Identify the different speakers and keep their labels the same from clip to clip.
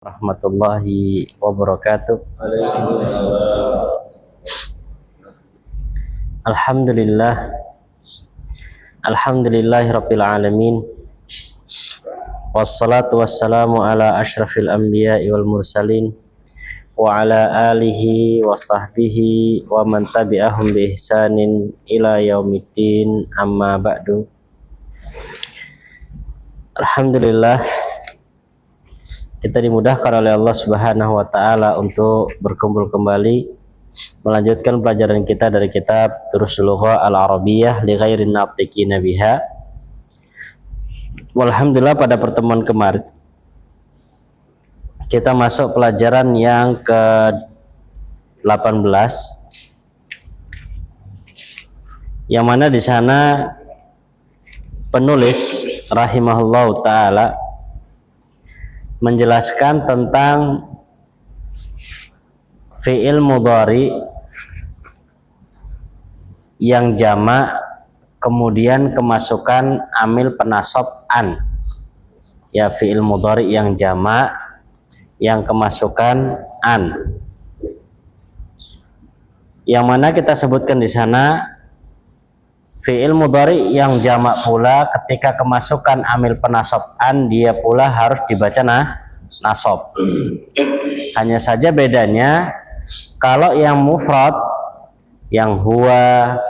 Speaker 1: Warahmatullahi wabarakatuh. Alhamdulillah. Alhamdulillahirabbil alamin. Wassalatu wassalamu ala asyrafil anbiya'i wal mursalin wa ala alihi wa sahbihi wa man tabi'ahum bi ihsanin ila yaumiddin, amma ba'du. Alhamdulillah, kita dimudahkan oleh Allah Subhanahu wa taala untuk berkumpul kembali melanjutkan pelajaran kita dari kitab Durusul Lughah Al-Arabiyyah li Ghairin Natiqina Biha. Walhamdulillah, pada pertemuan kemarin kita masuk pelajaran yang ke-18, yang mana di sana penulis rahimahullahu taala menjelaskan tentang fi'il mudhari yang jamak kemudian kemasukan amil penasab an. Ya, fi'il mudhari yang jamak yang kemasukan an. Yang mana kita sebutkan di sana fi'il mudhari yang jamak pula ketika kemasukan amil penasab an, dia pula harus dibaca nasab. Hanya saja bedanya, kalau yang mufrad, yang huwa,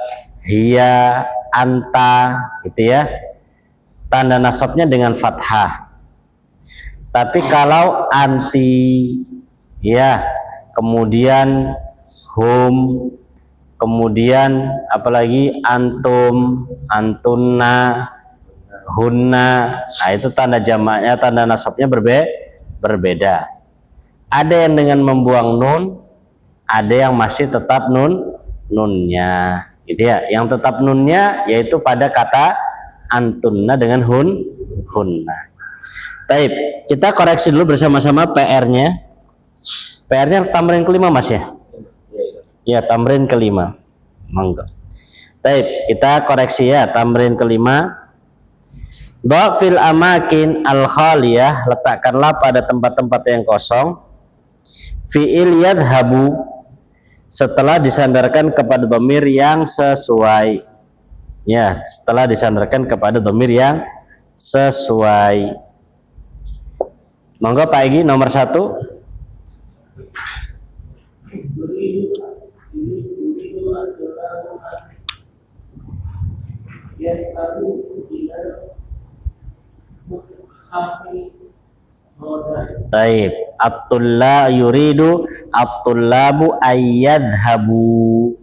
Speaker 1: hiya, anta, gitu ya, tanda nasabnya dengan fathah. Tapi kalau anti, ya, kemudian hum, kemudian apalagi antum, antunna, hunna, nah itu tanda jamaknya, tanda nasabnya berbeda. Ada yang dengan membuang nun, ada yang masih tetap nunnya, gitu ya. Yang tetap nunnya yaitu pada kata antunna dengan hunna. Taib, kita koreksi dulu bersama-sama PR-nya. PR-nya tamrin kelima, Mas ya? Ya, tamrin kelima. Monggo. Baik, kita koreksi ya, tamrin kelima. Dhafil amakin al-khaliyah, letakkanlah pada tempat-tempat yang kosong. Fi'il yadhabu, setelah disandarkan kepada dhamir yang sesuai. Ya, setelah disandarkan kepada dhamir yang sesuai. Monggo Pak Egi, nomor 1. Taib, yuridu at-tullabu ayyadhabu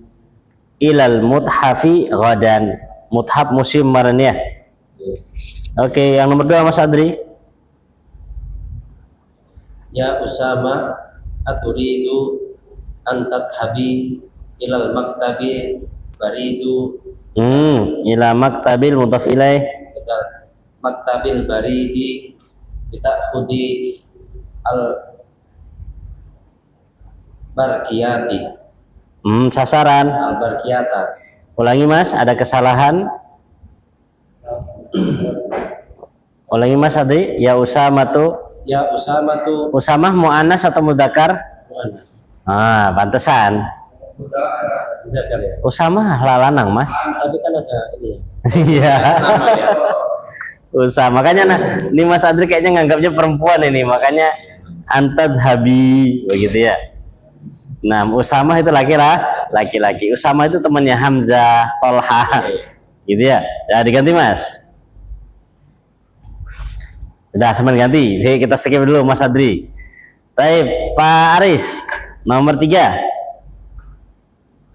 Speaker 1: ilal muthafi ghadan. Muthaf musim kemarin ya. Oke, yang nomor 2 Mas Adri.
Speaker 2: Ya Usama, aturidu an tadhhabi ilal maktabi baridu.
Speaker 1: Ila maktabil mudhaf ilaih.
Speaker 2: Maktabil baridi bitakhudi al barkiyati.
Speaker 1: Sasaran.
Speaker 2: Al barkiyata.
Speaker 1: Ulangi Mas, ada kesalahan. Ulangi Mas Adri. Ya Usama tuh.
Speaker 2: Ya Usama tuh.
Speaker 1: Usamah muannas atau mudzakkar?
Speaker 2: Muannas.
Speaker 1: Pantesan.
Speaker 2: Mudzakkar ya.
Speaker 1: Usamah lanang Mas.
Speaker 2: Tapi kan ada ini.
Speaker 1: Iya.
Speaker 2: Nama ya.
Speaker 1: Usama, makanya ini Mas Adri kayaknya nganggapnya perempuan ini, makanya antadhabi begitu ya. Nah, Usama itu laki-laki. Usama itu temannya Hamzah, Tolha, gitu ya. Ya, diganti Mas. Udah, semen ganti. Jadi kita skip dulu Mas Adri. Baik, Pak Aris, nomor 3.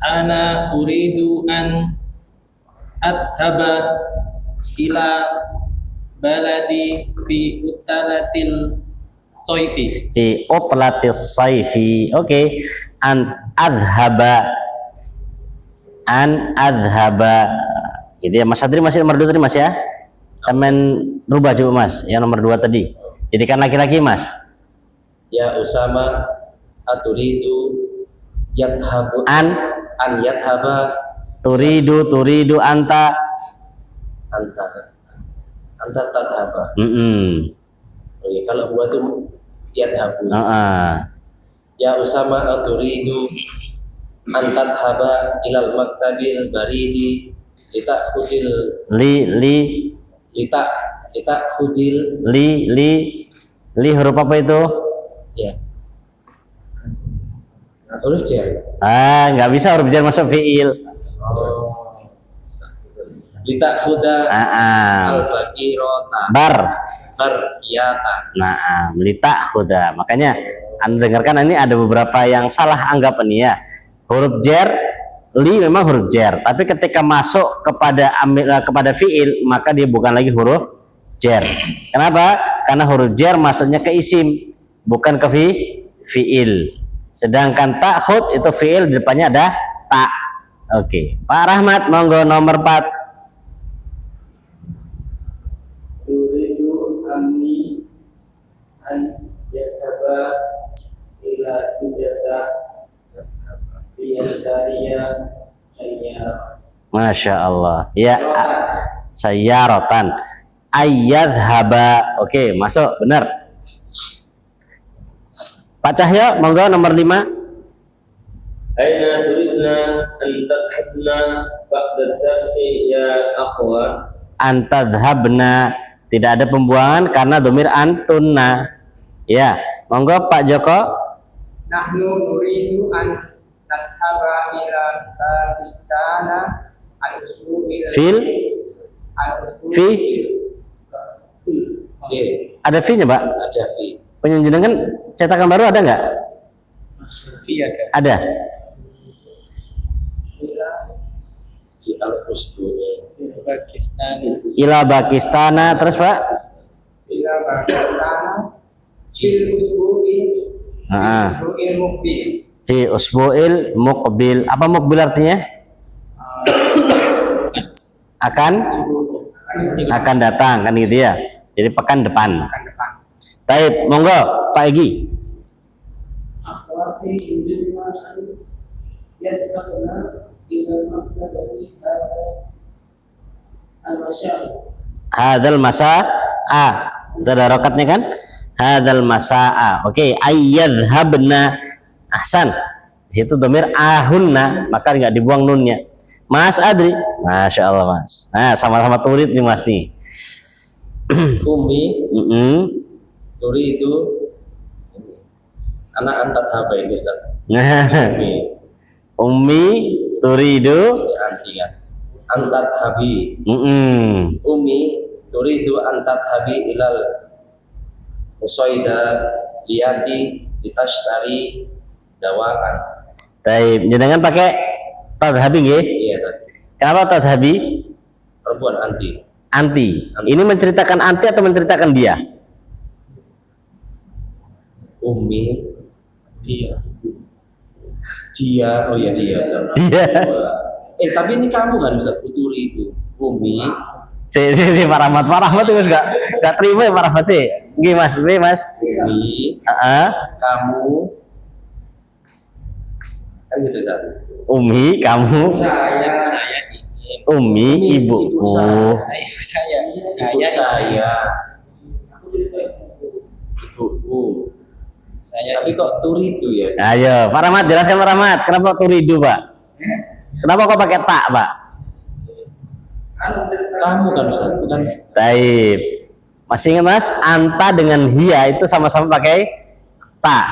Speaker 3: Ana uridu an adhaba ila baladi fi utalatil soifi.
Speaker 1: Fi utlatis saifi. Oke. An adhaba. Gitu ya. Mas Adri masih nomor 2 tadi Mas ya. Sampean rubah coba Mas, yang nomor 2 tadi. Jadikan laki-laki Mas.
Speaker 2: Ya Usama, aturidu yadhabu
Speaker 1: An
Speaker 2: yadhaba
Speaker 1: turidu anta
Speaker 2: anta tadhaba.
Speaker 1: Mm-mm.
Speaker 2: Oke, kalau huwa itu yadhabu.
Speaker 1: Heeh.
Speaker 2: Ya Usama aturidu an tadhhaba ilal maktabil baridi litakhudil litakhudil
Speaker 1: li huruf apa itu?
Speaker 2: ya huruf jar.
Speaker 1: Nggak bisa huruf jar masuk fiil.
Speaker 2: Litakhuda al-bakirota bariyata.
Speaker 1: Nah, litakhuda. Makanya Anda dengarkan ini ada beberapa yang salah anggapan ya. Huruf jar li memang huruf jar, tapi ketika masuk kepada fiil maka dia bukan lagi huruf jar. Kenapa? Karena huruf jar masuknya ke isim, bukan ke fiil. Sedangkan takhud itu fiil, di depannya ada ta. Oke. Pak Rahmat, monggo nomor 4.
Speaker 4: Turidu amni an yadhaba ila hujata biyadariya sayyara.
Speaker 1: Masya Allah. Ya, sayyaratan. Ayyadhaba. Oke, masuk, benar. Pak Cahyo, monggo nomor 5.
Speaker 4: Aina turidna an tadhhabna ba'da darsi ya akhwat.
Speaker 1: Antadhabna, tidak ada pembuangan karena domir antunna. Ya, monggo Pak Joko.
Speaker 5: Nahnu nuridu an nadhhaba ila Pakistana al-usbu'il
Speaker 1: Fil fi
Speaker 2: Fi
Speaker 1: ada fi-nya, Pak.
Speaker 2: ada fi
Speaker 1: Penjenengan cetakan baru ada nggak?
Speaker 3: Fiyaka.
Speaker 1: Ada.
Speaker 2: fi al-usbu'i
Speaker 3: Pakistan.
Speaker 1: Ila Pakistana, terus Pak.
Speaker 5: ila Pakistana fil usbu'il muqbil.
Speaker 1: Fi usbu'il muqbil. Apa muqbil artinya? Akan datang, kan gitu ya. Jadi pekan depan. Baik, monggo Pak Egi.
Speaker 4: Akhwati yudhibna an yadhhabna ila maktabati al-masyayikh.
Speaker 1: Hadzal masa'a. Itu ada rokatnya kan? Hadzal masa'a. Oke, ayyadhhabna. Ahsan. Di situ domir ahunna, maka nggak dibuang nunnya. Mas Adri, Masya Allah Mas. Nah, sama-sama turid nih Mas nih.
Speaker 2: Umi
Speaker 1: Mm-mm.
Speaker 2: turidu anak antat apa ini Ustaz? Umi
Speaker 1: Ummi turidu.
Speaker 2: ini anti kan antat habi. Umi turidu antat habi ilal musoida liyati ditashtari dawakan.
Speaker 1: Baik, jangan pakai tadhabi nggih.
Speaker 2: Iya pasti.
Speaker 1: Kenapa tadhabi?
Speaker 2: Perempuan anti.
Speaker 1: Anti. Ini menceritakan anti atau menceritakan dia?
Speaker 2: Umi dia oh iya dia Ustaz.
Speaker 1: Dia.
Speaker 2: Tapi ini kamu kan Ustaz Puturi itu Umi
Speaker 1: Si Pak Rahmat itu nggak terima ya Pak Rahmat sih. Nggih Mas, nggih Mas.
Speaker 2: Umi kamu kan gitu Ustaz.
Speaker 1: Umi, kamu.
Speaker 3: Saya ingin.
Speaker 1: Umi, ibuku.
Speaker 3: Saya
Speaker 2: Ibu saya ibuku. Tapi kok turidu ya Ustaz?
Speaker 1: Ayo, Pak Rahmat, jelaskan Pak Rahmat. Kenapa turidu, Pak? Kenapa kok pakai tak, Pak?
Speaker 2: Kamu kan Ustaz, bukan?
Speaker 1: Taib. Masih ingat Mas? Anta dengan hia itu sama-sama pakai tak.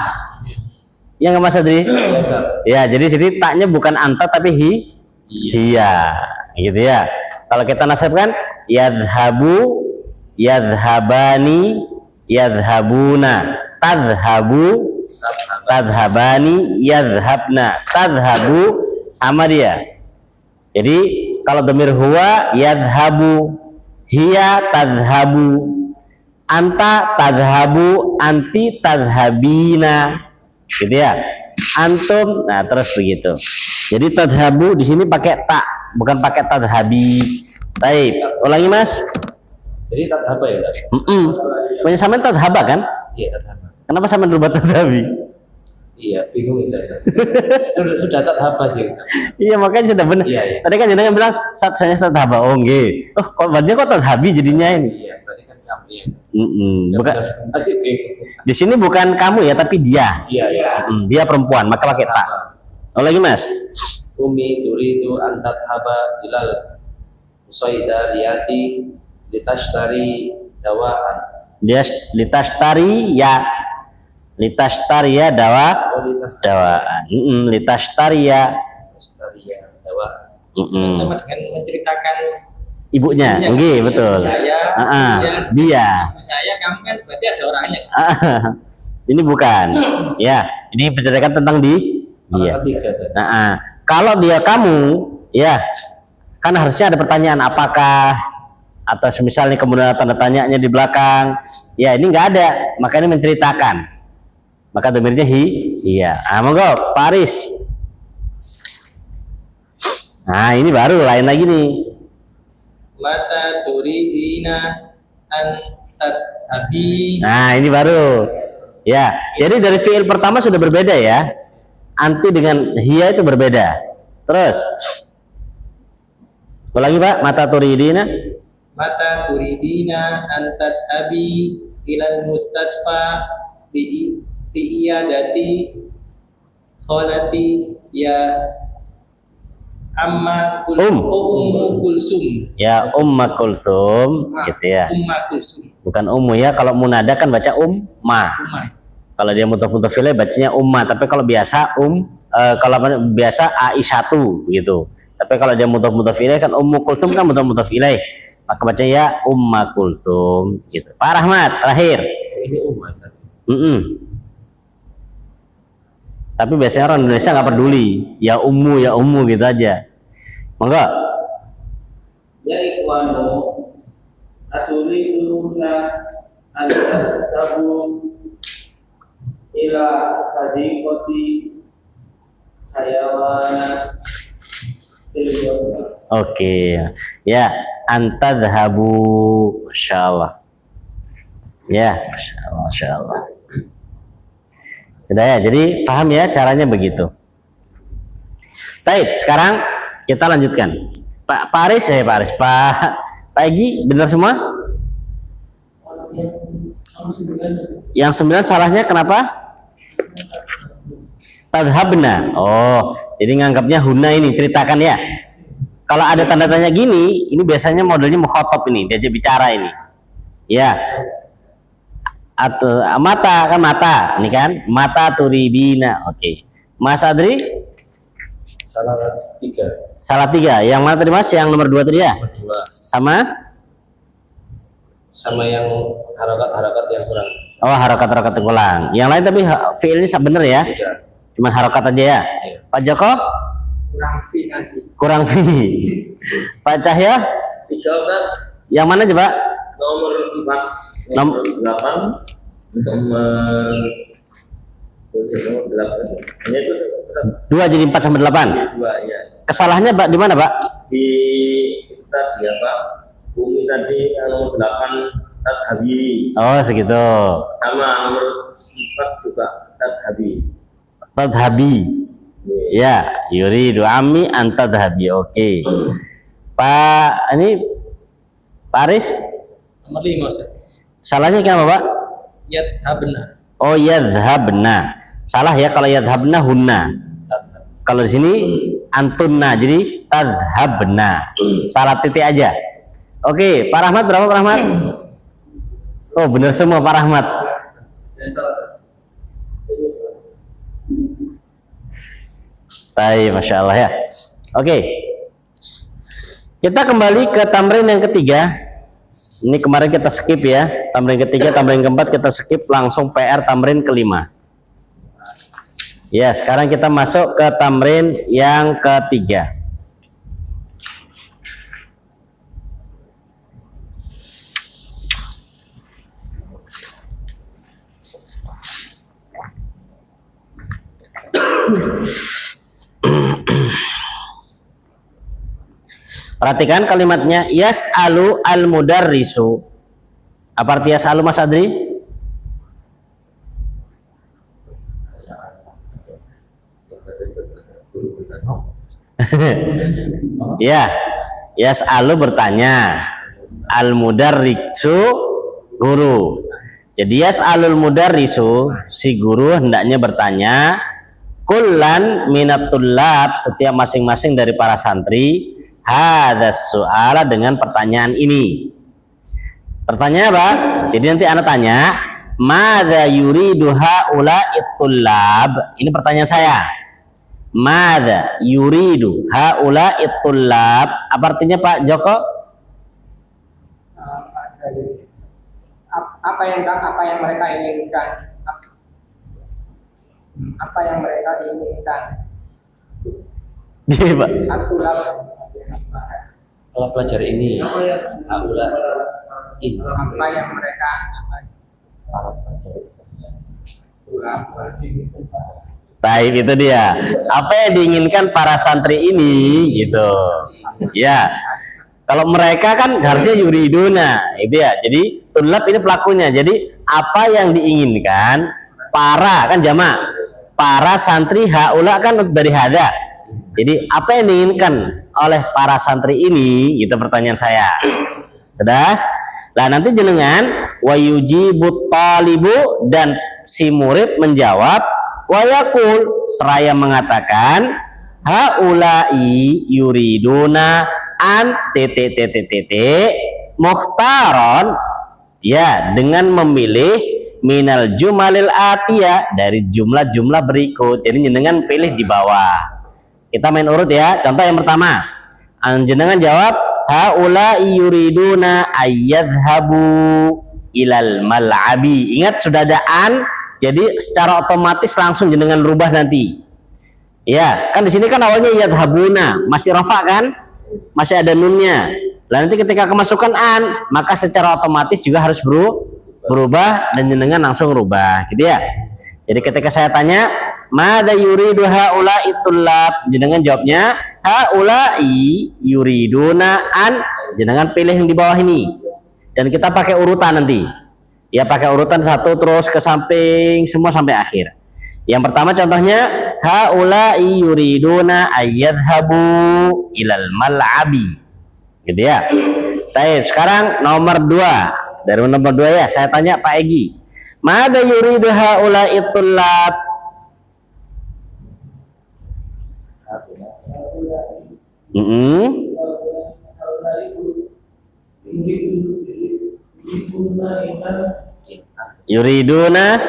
Speaker 1: Ya nggak Mas Adri?
Speaker 2: Iya Ustaz.
Speaker 1: Ya, jadi sini taknya bukan anta tapi hia. Gitu ya. Kalau kita nasabkan yadhabu, yadhabani, yadhabuna, tadhabu, tadhabani, yadhabna, tadhabu sama dia. Jadi kalau dhamir huwa yadhabu, hiya tadhabu, anta tadhabu, anti tadhabina, gitu ya. Antum, nah terus begitu. Jadi tadhabu di sini pakai tak, bukan pakai tadhabi. Baik, ulangi Mas.
Speaker 2: Jadi apa ya Ustaz?
Speaker 1: Punya sampean tadhaba kan?
Speaker 2: Iya apa?
Speaker 1: Kenapa sampean rubah tadhabi?
Speaker 2: Iya, bingung ya Ustaz. Sudah apa sih Ustaz?
Speaker 1: Iya makanya sudah benar.
Speaker 2: Iya.
Speaker 1: Tadi kan jenengan bilang saat saya tadhaba, oh nggih. Oh kok badannya kok tadhabi jadinya ini?
Speaker 2: Iya, berarti
Speaker 5: kan kamu ya.
Speaker 1: Bukan
Speaker 2: Asik deh.
Speaker 1: di sini bukan kamu ya, tapi dia.
Speaker 2: Iya.
Speaker 1: Dia perempuan, maka pakai tak. Oh lagi mas.
Speaker 2: Umi turidu antat haba ilal musaidariyati litashtari dawaan.
Speaker 1: Dia litashtari ya dawa
Speaker 2: Oh,
Speaker 1: dawaan. Litashtari ya.
Speaker 2: Dawaan.
Speaker 3: Sama dengan menceritakan
Speaker 1: Ibunya, nggih, betul.
Speaker 3: Saya,
Speaker 1: Dia.
Speaker 3: ibu saya, kamu kan berarti ada orangnya.
Speaker 1: Ini bukan. Ya, ini menceritakan tentang dia.
Speaker 2: Ketiga saja.
Speaker 1: Kalau dia kamu, ya, kan harusnya ada pertanyaan apakah atau misalnya kemudian tanda tanyanya di belakang. Ya, ini nggak ada, maka ini menceritakan. Maka domirnya iya. Monggo, Pak Aris. Nah, ini baru lain lagi nih.
Speaker 3: Mata turidina tadhabi.
Speaker 1: Nah, ini baru. Ya, jadi dari fiil pertama sudah berbeda ya. Anti dengan hiya itu berbeda. Terus. Lagi Pak, mata turidina.
Speaker 3: Mata turidina tadhabi ilal mustasfa di iyadati kholati ya Amma Kulsum.
Speaker 1: Ya, Umma Kulsum, gitu ya.
Speaker 3: Umma Kulsum.
Speaker 1: Bukan ummu ya, kalau munada kan baca umma. Kalau dia mudhof ilaih bacanya umma, tapi kalau biasa kalau biasa Aisyatu begitu. Tapi kalau dia mudhof ilaih kan Ummu Kulsum kan mudhof ilaih. Maka bacanya ya Umma Kulsum gitu. Pak Rahmat terakhir.
Speaker 2: Ini umat.
Speaker 1: Tapi biasanya orang Indonesia nggak peduli, ya ummu gitu aja. Monggo.
Speaker 4: Ya ikhwanu aturiduna an tabu ila hadiqati hayawana
Speaker 1: Oke. Ya, antadhabu masyaallah. Ya, masyaallah. Sudah ya, jadi paham ya caranya begitu. Baik, sekarang kita lanjutkan. Pak Aris, Pak Egi, benar semua? Yang 9 salahnya kenapa? Tadhabna. Oh, jadi nganggapnya huna ini, ceritakan ya. Kalau ada tanda tanya gini, ini biasanya modelnya mukhatab ini, diajak bicara ini. Ya. Atau mata kan mata, ini kan mata turidina. Oke. Mas Adri? Salah tiga. Yang mana tadi Mas? Yang nomor 2 tadi ya?
Speaker 2: Dua.
Speaker 1: Sama
Speaker 2: yang harakat-harakat yang kurang.
Speaker 1: Oh, harakat-harakat yang kurang. Yang lain tapi fiilnya bener ya?
Speaker 2: Tidak.
Speaker 1: Cuman harakat aja ya? Pak Joko? Kurang fi. Pak Cahya?
Speaker 2: 3 Ustaz.
Speaker 1: Yang mana coba?
Speaker 2: Nomor 4. Nomor 8. Nomor 8. Hanya itu
Speaker 1: 2 jadi 4 sampai 8.
Speaker 2: 2 ya.
Speaker 1: Kesalahannya Pak di mana Pak?
Speaker 2: Di tadi apa? Bumi tadi yang nomor 8 tadhabi.
Speaker 1: Oh segitu.
Speaker 2: Sama nomor 4 juga tadhabi.
Speaker 1: Tadhabi. Ya, yuridu ami antadhabi. Oke. Pak Pak Aris?
Speaker 3: Nomor 5 Ustaz.
Speaker 1: Salahnya kenapa Pak?
Speaker 3: Yadhabna.
Speaker 1: Oh yadhabna. Salah ya kalau yadhabna hunna. Kalau di sini antunna jadi tadhabna. Salah titik aja. Oke, Pak Rahmat berapa Pak Rahmat? Oh benar semua Pak Rahmat. Baik, Masya Allah ya. Oke. Kita kembali ke tamrin yang ketiga. Ini kemarin kita skip ya. Tamrin ketiga, tamrin keempat kita skip, langsung PR tamrin kelima. Ya, sekarang kita masuk ke tamrin yang ketiga. Perhatikan kalimatnya yas'alu al-mudarrisu. Apa arti yas'alu Mas Adri? Ya, yas'alu bertanya. Al-mudarrisu Guru. Jadi yas'alul mudarrisu, si guru hendaknya bertanya kullan minatullab, setiap masing-masing dari para santri, hadas su'ala, dengan pertanyaan ini. Pertanyaan apa? Jadi nanti anak tanya, madza yuridu haula'i tullab. Ini pertanyaan saya. Madza yuridu haula'i tullab. Apa artinya Pak Joko?
Speaker 5: Apa yang mereka inginkan? Apa yang mereka inginkan?
Speaker 1: Iya, Pak.
Speaker 5: Atulab.
Speaker 2: Kalau pelajar ini haula ini
Speaker 5: Apa yang mereka
Speaker 2: para pelajar.
Speaker 1: Baik, itu dia. Apa yang diinginkan para santri ini, gitu. Ya. Kalau mereka kan harusnya yuriduna, itu ya. Jadi tulab ini pelakunya. Jadi apa yang diinginkan para, kan jamak. Para santri haula kan dari hada. Jadi apa yang diinginkan oleh para santri ini, gitu pertanyaan saya. Sudah? Lah nanti jenengan wa yujibut talibu, dan si murid menjawab wa yaqul, seraya mengatakan haula'i yuriduna an mukhtaron, dia dengan memilih minal jumalil atiyah, dari jumlah-jumlah berikut. Jadi jenengan pilih di bawah. Kita main urut ya. Contoh yang pertama, jenengan jawab haula'i yuriduna ayyadhabu ilal mal'abi. Ingat sudah ada an, jadi secara otomatis langsung jenengan rubah nanti. Ya, kan di sini kan awalnya yadhabuna, masih rafa kan? Masih ada nunnya. Lalu nanti ketika kemasukan an, maka secara otomatis juga harus berubah dan jenengan langsung rubah, gitu ya. Jadi ketika saya tanya, madza yuridu haula'i tullab, jenengan jawabnya haula'i yuriduna an, jenengan pilih yang di bawah ini. Dan kita pakai urutan nanti. Ya, pakai urutan satu terus ke samping semua sampai akhir. Yang pertama contohnya haula'i yuriduna ayyadhabu ilal mal'abi, gitu ya. Baik, sekarang nomor 2. Dari nomor 2 ya, saya tanya Pak Egi. Madza yuridu haula'i tullab? Yuriduna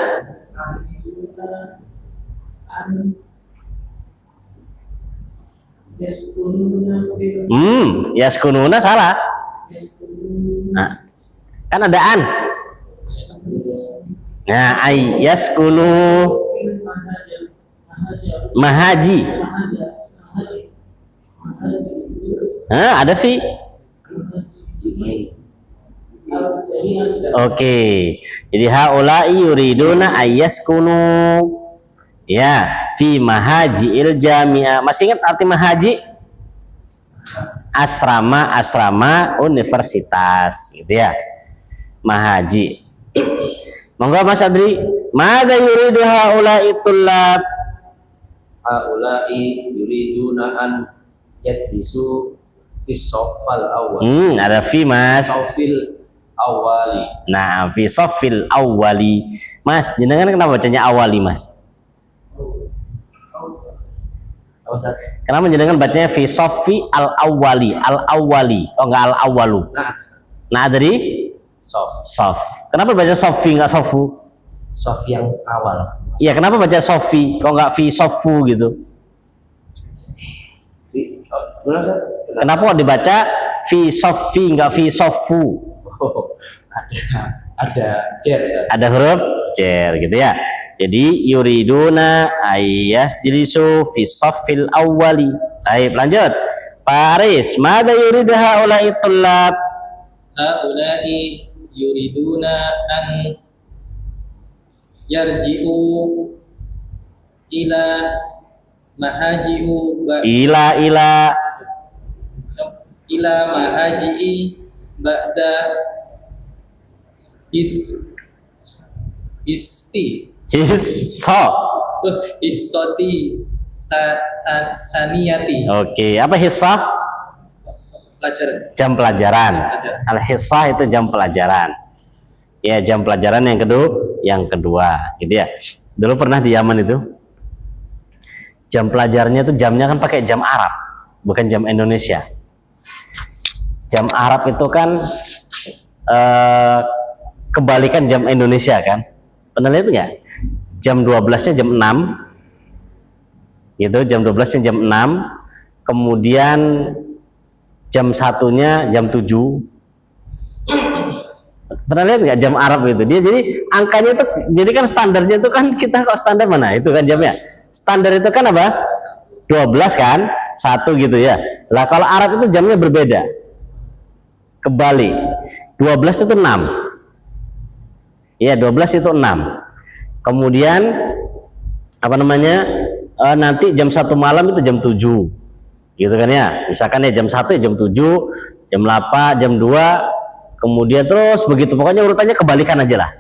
Speaker 1: yaskununa salah. Nah, kan ada an. Nah, ay yaskunu mahaji. Ada fi. Oke. Jadi haula'i yuriduna ayyaskunu, ya, fi mahajiil jami'ah. Masih ingat arti mahaji? Asrama universitas, gitu ya. Mahaji. Monggo Mas Adri, madza yuridu haula'i tullab?
Speaker 2: Haula'i yuriduna an yajlisu fi shaffal awwal.
Speaker 1: Ada fi Mas.
Speaker 2: Shaffil awwali.
Speaker 1: Nah, fi shaffil awwali. Mas, jenengan kenapa bacanya awali, Mas?
Speaker 2: Apa Ustaz?
Speaker 1: Kenapa jenengan bacanya fi shaffi al awwali, al awwali, kok enggak al awwalu? Nah, dari shaf. Kenapa baca shaffi enggak shafu?
Speaker 2: Shaf yang awal.
Speaker 1: Iya, kenapa baca shaffi kok enggak fi shaffu gitu? Kenapa kok dibaca fi shaffi enggak fi shaffu?
Speaker 2: Oh, ada jer, Ustaz.
Speaker 1: Ada huruf jer, gitu ya. Jadi yuriduna ayyasjlisu fi shaffil awwali. Baik, lanjut. Pak Aris, madza yuridu haula'i tullab?
Speaker 3: Haula'i yuriduna an yarji'u ila mahaji'u ila mahaji'i ba'da hissati saniyati.
Speaker 1: Oke, apa hissah?
Speaker 3: Pelajaran.
Speaker 1: Jam pelajaran. Al hissah itu jam pelajaran. Ya, jam pelajaran yang kedua, gitu ya. Dulu pernah di Yaman itu, jam pelajarannya itu jamnya kan pakai jam Arab, bukan jam Indonesia. Jam Arab itu kan kebalikan jam Indonesia kan. Pernah lihat nggak? Jam 12-nya jam 6, gitu. Jam 12-nya jam 6, kemudian jam 1-nya jam 7. Pernah lihat nggak jam Arab itu? Dia jadi angkanya itu, jadi kan standarnya itu kan kita kok standar mana? Itu kan jamnya. Standar itu kan apa? 12 kan? 1 gitu ya. Lah kalau Arab itu jamnya berbeda. Kebalik. 12 itu 6. Iya, 12 itu 6. Kemudian apa namanya? Nanti jam 1 malam itu jam 7. Gitu kan ya. Misalkan ya jam 1 ya jam 7, jam 8, jam 2, kemudian terus begitu, pokoknya urutannya kebalikan aja lah.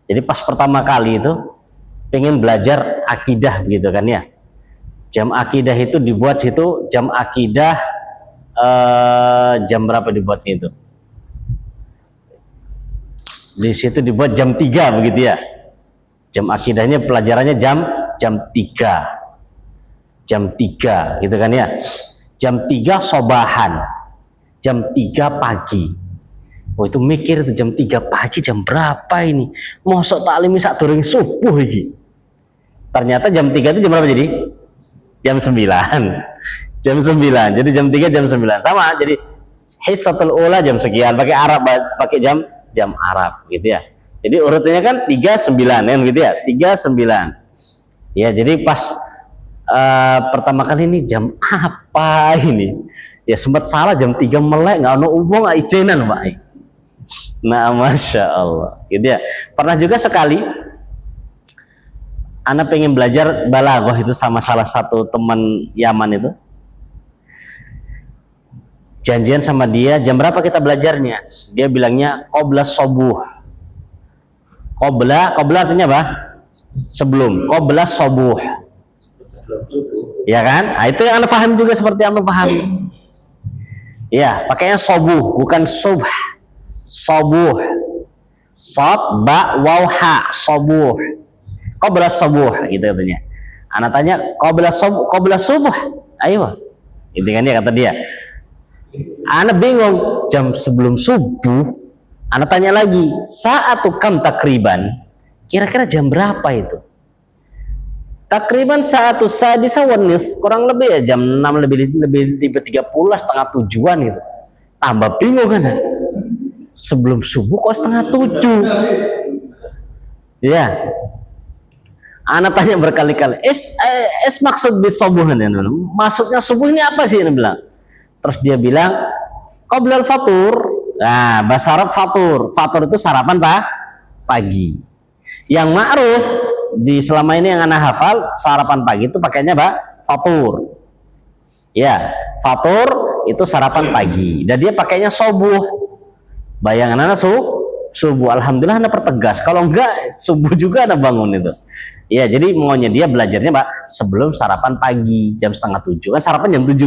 Speaker 1: Jadi pas pertama kali itu pengen belajar akidah begitu kan ya, jam akidah itu dibuat situ, jam akidah jam berapa dibuatnya itu, di situ dibuat jam 3 begitu ya. Jam akidahnya pelajarannya jam 3 gitu kan ya. Jam 3 sobahan, jam 3 pagi. Oh itu mikir itu jam 3 pagi jam berapa ini? Mosok taklim sak durung subuh iki. Ternyata jam 3 itu jam berapa jadi? Jam 9. Jam 9. Jadi jam 3 jam 9. Sama. Jadi hissatul ula jam sekian, pakai Arab, pakai jam Arab gitu ya. Jadi urutannya kan 39 kan gitu ya. 39. Ya, jadi pas pertama kali ini jam apa ini? Ya sempat salah jam 3 melek, enggak ono uang ijenan, Pak. Nah, masya Allah, gitu ya. Pernah juga sekali, anak pengen belajar balaghah itu sama salah satu teman Yaman itu. Janjian sama dia, jam berapa kita belajarnya? Dia bilangnya qabla subuh. Qabla artinya apa? Sebelum. Qabla subuh. Ya kan? Nah, itu yang anda paham juga seperti yang anda pahami. Ya, pakainya subuh, bukan subh. Subuh, sob ba waw ha, subuh. Qabla subuh gitu katanya. Anak tanya qabla subuh. Ayo. Gitu kan ya kata dia. Anak bingung, jam sebelum subuh. Anak tanya lagi, saatu kam takriban. Kira-kira jam berapa itu? Takriban saatu sadisa wanis, kurang lebih ya jam 6 lebih 30 setengah 7-an gitu. Tambah bingung kan? Sebelum subuh kok setengah 7. Ya. Anak tanya berkali-kali, maksud bis subuhan ya, maksudnya subuh ini apa sih? Dia bilang. Terus dia bilang, qoblal fatur. Nah, bahasa Arab fatur. Fatur itu sarapan pagi. Yang ma'ruf di selama ini yang anak hafal, sarapan pagi itu pakainya fatur. Ya, fatur itu sarapan pagi. Dan dia pakainya subuh. Bayangan anak subuh, alhamdulillah anak pertegas. Kalau enggak subuh juga anak bangun itu. Ya, jadi maunya dia belajarnya sebelum sarapan pagi jam setengah 7 kan sarapan jam 7.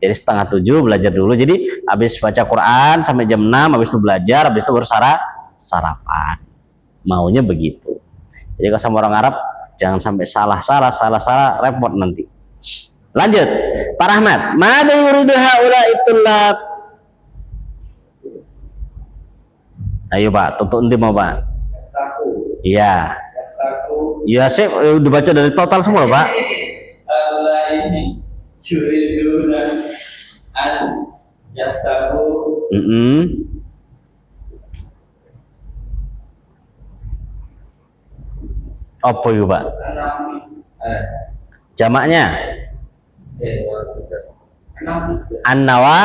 Speaker 1: Jadi setengah 7 belajar dulu. Jadi habis baca Quran sampai jam 6, habis itu belajar, habis itu baru sarapan. Maunya begitu. Jadi kalau sama orang Arab jangan sampai salah repot nanti. Lanjut, Pak Rahmat. Mada yuridu haula itulab. Ayo Pak, tutup nanti mau Pak. Iya. Iya sih, udah baca dari total semua Pak.
Speaker 4: Allah ini yuriduna an yastahu.
Speaker 1: Apa itu Pak? Jamaknya? An-nawa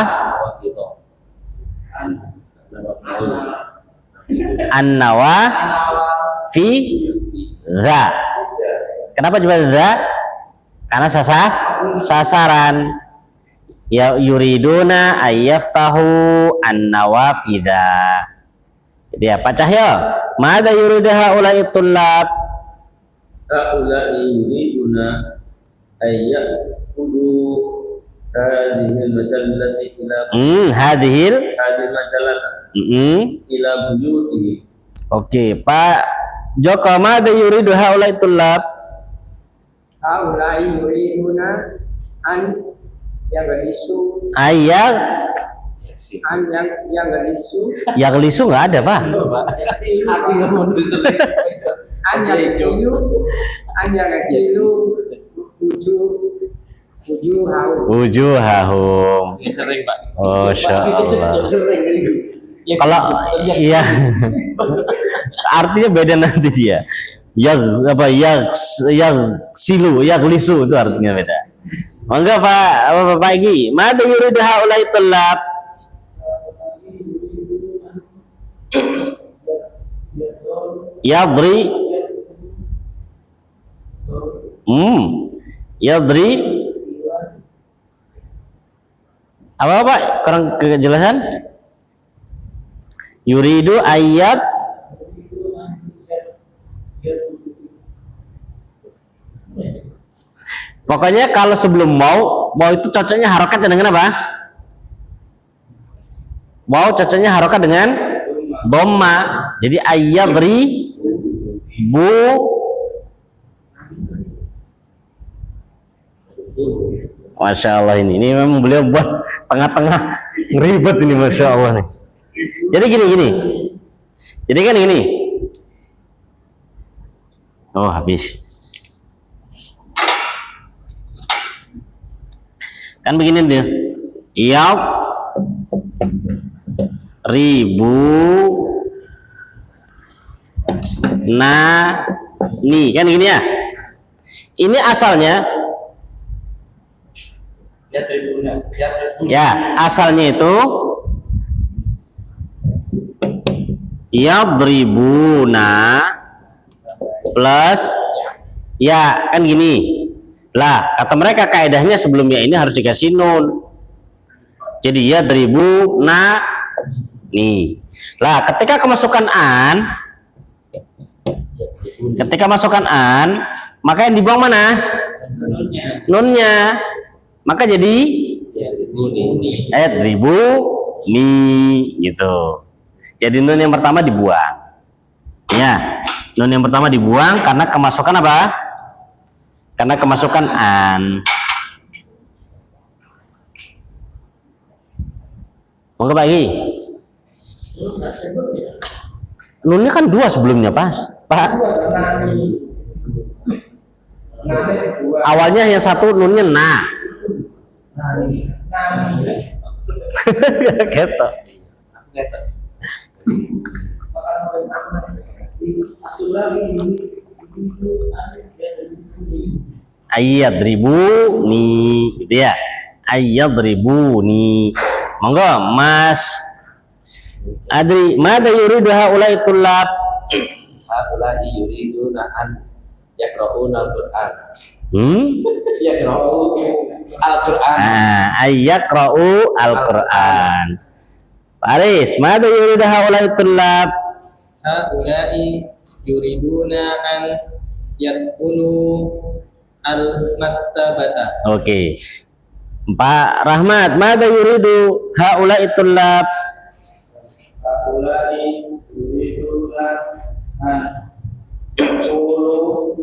Speaker 1: An-nawa fi za. Kenapa juga za? Karena sasaran. Ya yuriduna ayyaftahu an-nawafidha. Jadi apa Cahyo? Mada yuridu haula'i tullab?
Speaker 2: Haula'i yuriduna ayyakhudhu hadhil majallati ila
Speaker 1: hadhil
Speaker 2: majallata ila buyutihim
Speaker 1: Oke, Pak Joko, mada yuridu haulai tullab?
Speaker 5: Haulai yuriduna an yaghlisu
Speaker 1: Ayat
Speaker 5: an yang yaghlisu
Speaker 1: yaglisu nggak ada, Pak.
Speaker 2: Aku ngomong dulu sering.
Speaker 5: an yaghsilu
Speaker 1: Wujuhahum.
Speaker 3: Ini sering Pak.
Speaker 1: Oh, Allah.
Speaker 2: Sering.
Speaker 1: Kalau iya artinya beda nanti dia. Apa silu, yaglisu itu artinya beda. Mangga Pak, apa Bapak Egi? Mada yuridu haulai tullab? Yadri Yadri apa Pak? Kurang kejelasan? Yuridu ayat pokoknya kalau sebelum mau itu cocoknya harokat dengan apa? Mau cocoknya harokat dengan dhamma. Jadi ayyadri bu Masya Allah ini memang beliau buat tengah-tengah ribet ini, Masya Allah nih. Jadi gini. Jadi kan gini. Oh, habis. Kan begini dia. Yap. Ribu. Nih kan gini ya. Ini asalnya. Ya, asalnya itu yadribuna plus ya kan gini lah, kata mereka kaidahnya sebelumnya ini harus dikasih nun, jadi yadribuna nih lah. Ketika kemasukan an maka yang dibuang mana? Nunnya. Maka jadi ribu nih gitu. Jadi nun yang pertama dibuang. Ya, nun yang pertama dibuang karena kemasukan apa? Karena kemasukan an. Mau ke pagi? Nunnya kan dua sebelumnya Pak. Awalnya yang satu nunnya gitu. Ayat ribu nih gitu ya. Ayat ribu nih. Monggo Mas Adri, mada yuridu haulai tullab?
Speaker 2: Haulai yuriduna an yaqra'una al-Qur'an. Yaqra'u al-Qur'an.
Speaker 1: Yaqra'u al-Qur'an. Paris, mada yuridu haulai tullab?
Speaker 3: Haulai yuriduna an yadkhulu al-maktabata.
Speaker 1: Oke. Pak Rahmat, mada yuridu haulai tullab?
Speaker 4: Haulai yuriduna an yaqulu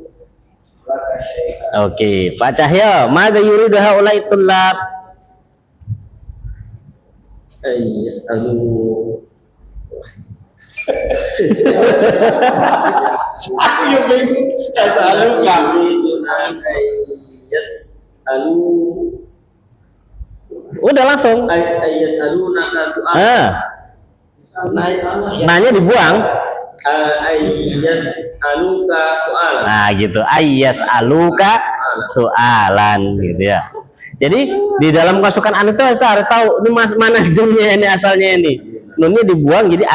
Speaker 4: laka syai'an.
Speaker 1: Oke, Pak Cahyo, mada yuridu haulai tullab?
Speaker 2: Yas'alu
Speaker 3: Ayo bingung. Selalu kami
Speaker 2: yas'alu
Speaker 1: Udah langsung.
Speaker 2: yas'alunaka su'al.
Speaker 1: Nanya dibuang.
Speaker 2: Yas'aluka su'al.
Speaker 1: Nah, gitu. Aluka soalan gitu ya. Jadi di dalam kemasukan an itu kita harus tahu ini mana dunia ini asalnya ini. Nunnya dibuang jadi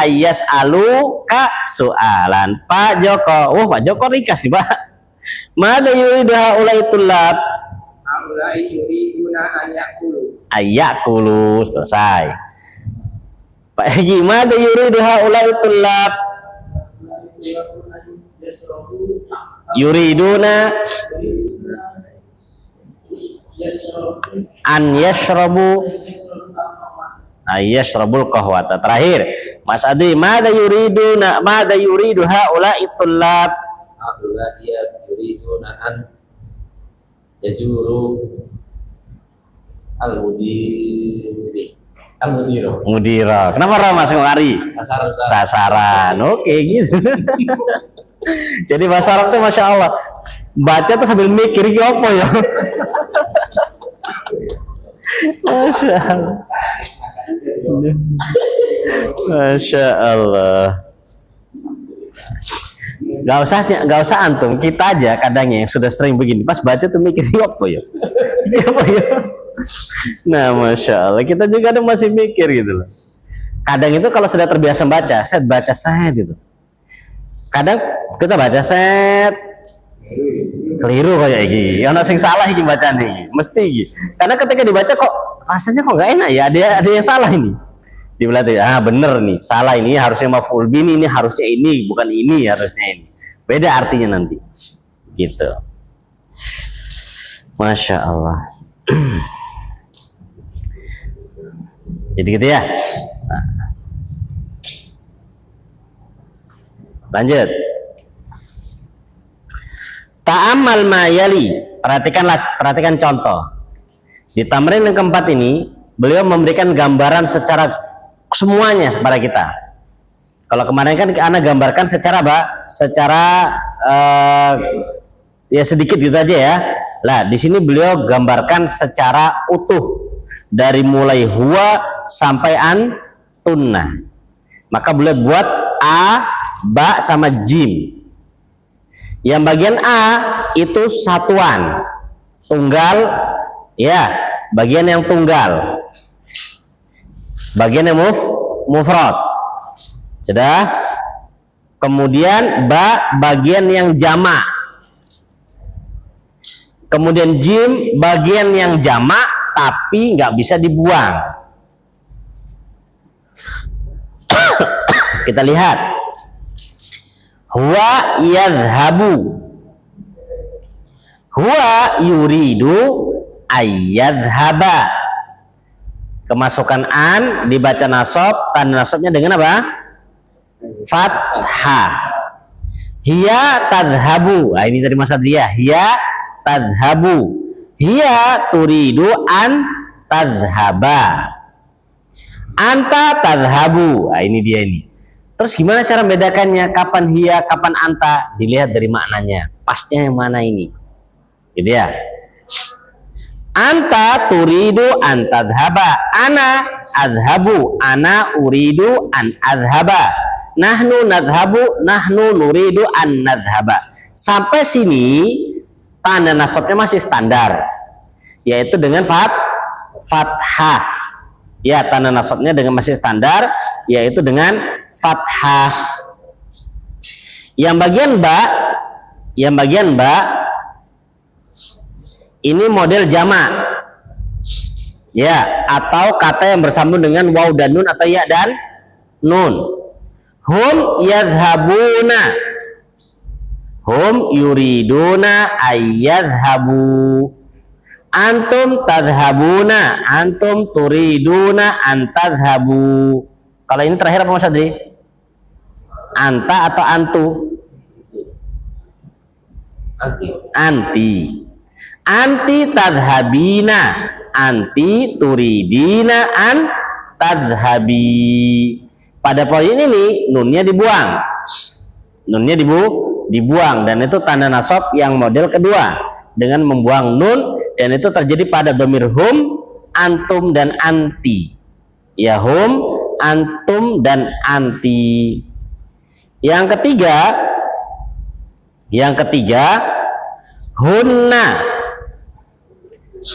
Speaker 1: aluka soalan. Pak Joko, Pak Joko ringkas sih Pak. Mada yuridu haulai tullab?
Speaker 5: Haulai yuriduna an yaqulu.
Speaker 1: Ayakulu, selesai. Pak Egi, mada yuridu haulai tullab? Yuriduna an yashrabu Ayyashrabul qahwata. Terakhir, Mas Adri, madza yuridu haula'i tullab?
Speaker 2: Haula'i yuriduna an yazuru al-mudiro.
Speaker 1: Mudira. Kenapa Mas Ari? Sasaran. Oke, gitu. Jadi bahasa Arab tuh Masya Allah, baca tuh sambil mikir gitu apa ya. Masya Allah. Masya Allah. Gak usah antum, kita aja kadangnya yang sudah sering begini, pas baca tuh mikir apa ya. Apa ya. Nah, Masya Allah, kita juga ada masih mikir gitu loh. Kadang itu kalau sudah terbiasa baca set gitu. Kadang kita baca set keliru kayak gini, ono sing salah iki bacane mesti iki. Karena ketika dibaca kok rasanya kok nggak enak ya, ada yang salah ini. Dibelatih, bener nih, salah ini harusnya maf'ul bih, ini harusnya ini, bukan ini, harusnya ini. Beda artinya nanti. Gitu. Masya Allah. Jadi gitu ya. Nah. Lanjut. Ta'ammal ma yali. Perhatikan contoh. Di tamrin yang keempat ini, beliau memberikan gambaran secara semuanya kepada kita. Kalau kemarin kan Ana gambarkan secara apa? Secara ya sedikit gitu aja ya. Lah, di sini beliau gambarkan secara utuh dari mulai huwa sampai antunna. Maka beliau buat a, ba sama jim. Yang bagian A itu satuan, tunggal, ya, bagian yang tunggal, bagian yang mufrad. Sudah. Kemudian ba bagian yang jamak. Kemudian jim bagian yang jamak tapi nggak bisa dibuang. Kita lihat. Huwa yadhabu. Huwa yuridu ayyadhaba. Kemasukan an dibaca nasab, tanda nasabnya dengan apa? Fathah. Hiya tadhabu. Nah, ini dari Mas Adria. Hiya tadhabu. Hiya turidu an tadhaba. Anta tadhabu. Nah, ini dia ini. Terus gimana cara membedakannya? Kapan hiya, kapan anta? Dilihat dari maknanya. Pasnya yang mana ini? Gitu ya. Anta turidu an tadhaba. Ana adhabu. Ana uridu an adhaba. Nahnu nadhabu. Nahnu nuridu an nadhaba. Sampai sini tanda nasabnya masih standar, yaitu dengan fathah. Ya, tanda nasabnya dengan masih standar, yaitu dengan fathah. Yang bagian ba ini model jamak. Ya, atau kata yang bersambung dengan waw dan nun atau ya dan nun. Hum yadhabuna. Hum yuriduna ayyadhabu. Antum tadhabuna. Antum turiduna antadhabu. Kalau ini terakhir apa Mas Adri? Anta atau antu? Anti. Anti tadhabina. Anti turidina antadhabi. Pada poin ini nunnya dibuang. Nunnya dibuang dan itu tanda nasab yang model kedua dengan membuang nun, dan itu terjadi pada dhamir hum, antum dan anti. Ya, hum, antum dan anti. Yang ketiga hunna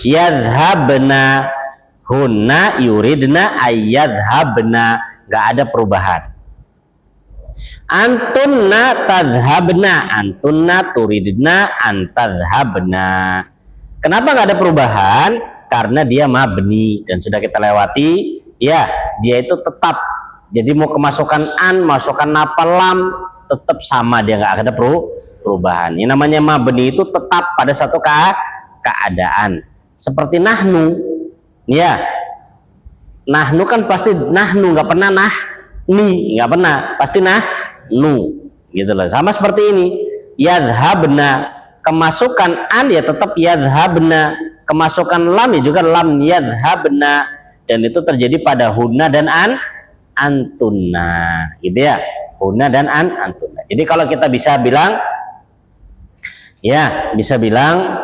Speaker 1: yadhabna. Hunna yuridna ayyadhabna. Gak ada perubahan. Antunna tadhabna. Antunna turidna antadhabna. Kenapa gak ada perubahan? Karena dia mabni dan sudah kita lewati. Ya, dia itu tetap. Jadi mau kemasukan an, masukkan napa lam, tetap sama, dia gak ada perubahan. Yang namanya mabni itu tetap pada satu keadaan. Seperti nahnu. Ya. Nahnu kan pasti nahnu, nggak pernah nahni, nggak pernah, pasti nahnu, gitu loh. Sama seperti ini, yadhabna, kemasukan an ya tetap yadhabna, kemasukan lam ya juga lam yadhabna, dan itu terjadi pada hunna dan antunna, gitu ya, hunna dan antunna. Jadi kalau kita bisa bilang, ya bisa bilang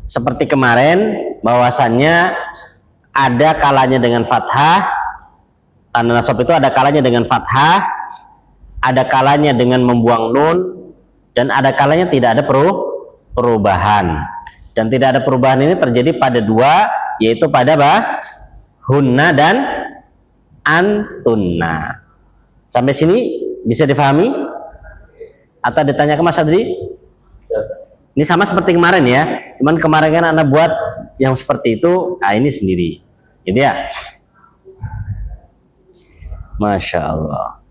Speaker 1: seperti kemarin, bahwasannya ada kalanya dengan fathah, tanda nasab itu ada kalanya dengan fathah, ada kalanya dengan membuang nun, dan ada kalanya tidak ada perubahan. Dan tidak ada perubahan ini terjadi pada dua, yaitu pada hunna dan antunna. Sampai sini bisa difahami? Atau ditanyakan Mas Adri? Ini sama seperti kemarin ya, cuman kemarin kan Anda buat yang seperti itu, nah ini sendiri. Gitu ya. Masya Allah.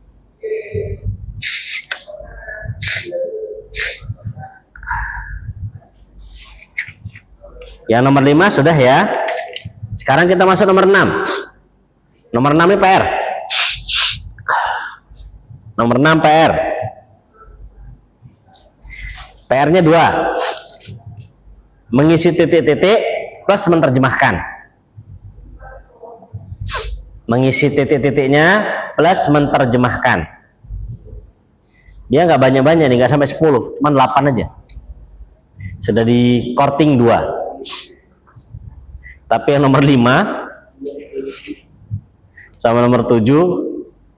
Speaker 1: Yang nomor 5 sudah ya. Sekarang kita masuk nomor 6. Nomor 6 ini PR. Nomor 6 PR. PR-nya 2. Mengisi titik-titik plus menerjemahkan. Mengisi titik-titiknya plus menerjemahkan. Dia nggak banyak-banyak nih, nggak sampai 10, cuma 8 aja. Sudah di korting 2. Tapi yang nomor 5 sama nomor 7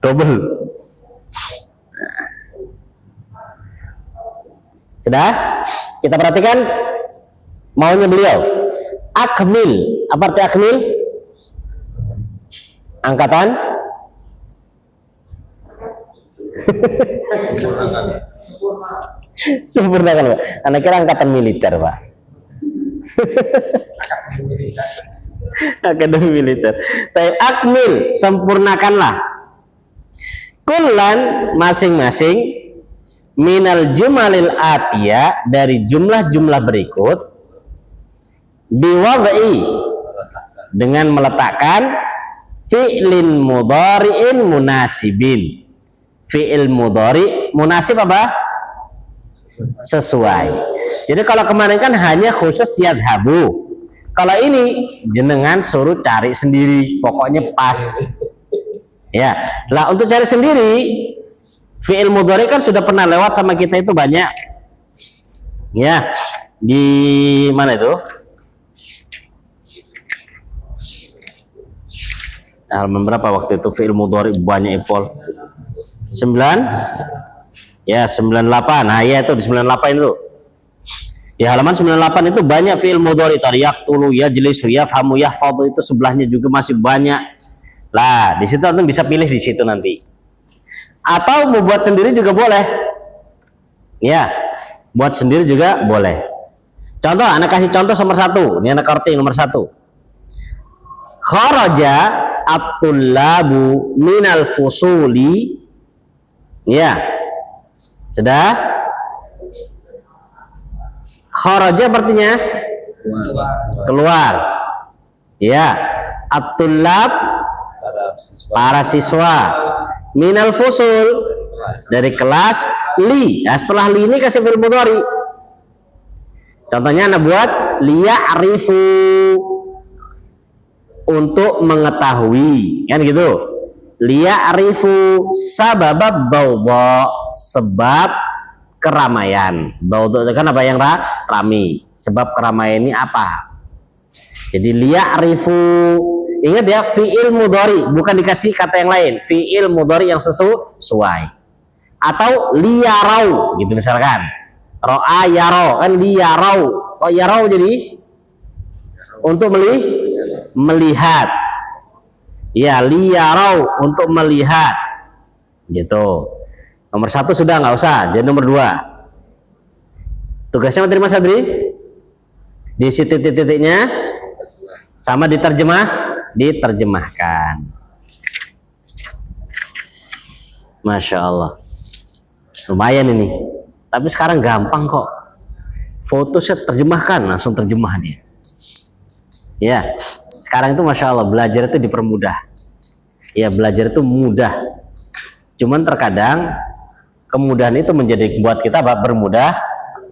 Speaker 1: double. Sudah? Kita perhatikan maunya beliau. Akmil. Apa arti akmil? Angkatan sempurnakan, Pak. Anak kira angkatan militer, Pak. Akademi militer. Tapi akmil, sempurnakanlah. Kullan, masing-masing, minal jumalil atiyah, dari jumlah-jumlah berikut, biwad'i, dengan meletakkan fi'lin mudhari'in munasibin. Fi'il mudhari munasib apa? Sesuai. Jadi kalau kemarin kan hanya khusus yadhabu. Kalau ini jenengan suruh cari sendiri, pokoknya pas. Ya. Lah untuk cari sendiri, fi'il mudhari kan sudah pernah lewat sama kita itu banyak. Ya. Di mana itu? Halaman berapa waktu itu fi'il mudhari banyak Ipol? 9 ya 98. Nah ya itu di 98 itu. Di halaman 98 itu banyak fi'il mudhari, yaqtulu, yajlisu, yafhamu, yahfadhu, itu sebelahnya juga masih banyak. Lah, di situ antum bisa pilih di situ nanti. Atau mau buat sendiri juga boleh. Ya, buat sendiri juga boleh. Contoh, anak kasih contoh nomor 1. Ini anak korting nomor 1. Kharaja at-tullabu minal fusuli. Ya. Sudah? Kharaja artinya keluar. Ya. At-tullab, para siswa. Minal fusul, dari kelas. Li. Nah, setelah li ini kasih fi'il mudhari. Contohnya anak buat liya'rifu, untuk mengetahui, kan gitu. Liya'rifu sababad dawdha, sebab keramaian. Dawdha itu kan apa yang rame. Sebab keramaian ini apa? Jadi liya'rifu, ingat ya, fi'il mudhari, bukan dikasih kata yang lain. Fi'il mudhari yang sesuai. Atau liyarau, gitu misalkan. Ro'a yarau, kan liyarau. Kok yarau jadi? Untuk melihat. Ya, liyarau, untuk melihat. Gitu. Nomor 1 sudah, nggak usah. Jadi nomor 2. Tugasnya materi Mas Adri, diisi titik-titiknya sama diterjemahkan. Masya Allah. Lumayan ini. Tapi sekarang gampang kok. Foto saya terjemahkan, langsung terjemah dia. Ya, sekarang itu Masya Allah, belajar itu dipermudah. Ya, belajar itu mudah. Cuman terkadang kemudahan itu menjadi buat kita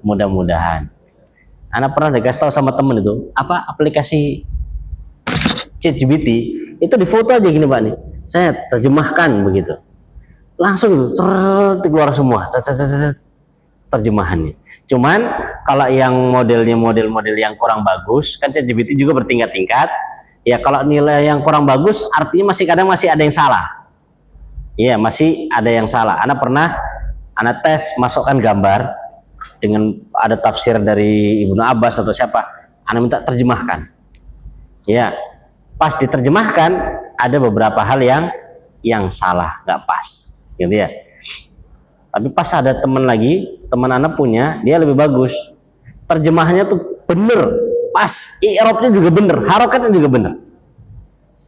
Speaker 1: mudah-mudahan. Anak pernah dikasih tahu sama temen itu, apa aplikasi ChatGPT itu difoto aja gini Pak nih. Saya terjemahkan begitu. Langsung itu keluar semua terjemahannya. Cuman kalau yang model-model yang kurang bagus, kan ChatGPT juga bertingkat-tingkat. Ya kalau nilai yang kurang bagus artinya kadang masih ada yang salah. Iya, masih ada yang salah. Anak tes masukkan gambar dengan ada tafsir dari Ibnu Abbas atau siapa, anak minta terjemahkan. Ya, pas diterjemahkan ada beberapa hal yang salah, nggak pas, gitu ya. Tapi pas ada teman anak punya, dia lebih bagus. Terjemahannya tuh bener, pas, i'rabnya juga bener, harokatnya juga bener.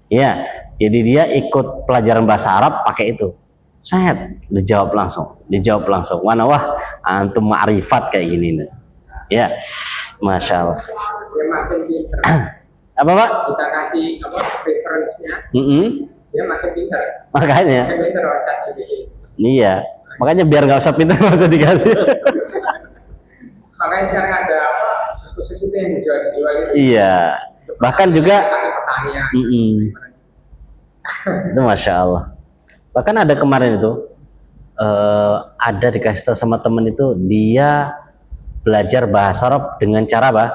Speaker 1: Ya, jadi dia ikut pelajaran bahasa Arab pakai itu. Saya dijawab langsung. Wah, antum ma'rifat kayak gini nih. Ya, masya Allah.
Speaker 5: Dia makin pinter.
Speaker 1: Apa Pak?
Speaker 5: Kita kasih referensinya, dia makin pinter.
Speaker 1: Makanya.
Speaker 5: Makin pinter orang ChatGPT.
Speaker 1: Iya. Makanya biar nggak usah pintar nggak usah dikasih.
Speaker 5: Makanya sekarang ada khusus itu yang dijual itu.
Speaker 1: Iya. Bahkan juga.
Speaker 5: Kasih pertanian.
Speaker 1: Itu masya Allah. Bahkan ada kemarin itu ada dikasih tahu sama temen itu, dia belajar bahasa Arab dengan cara apa?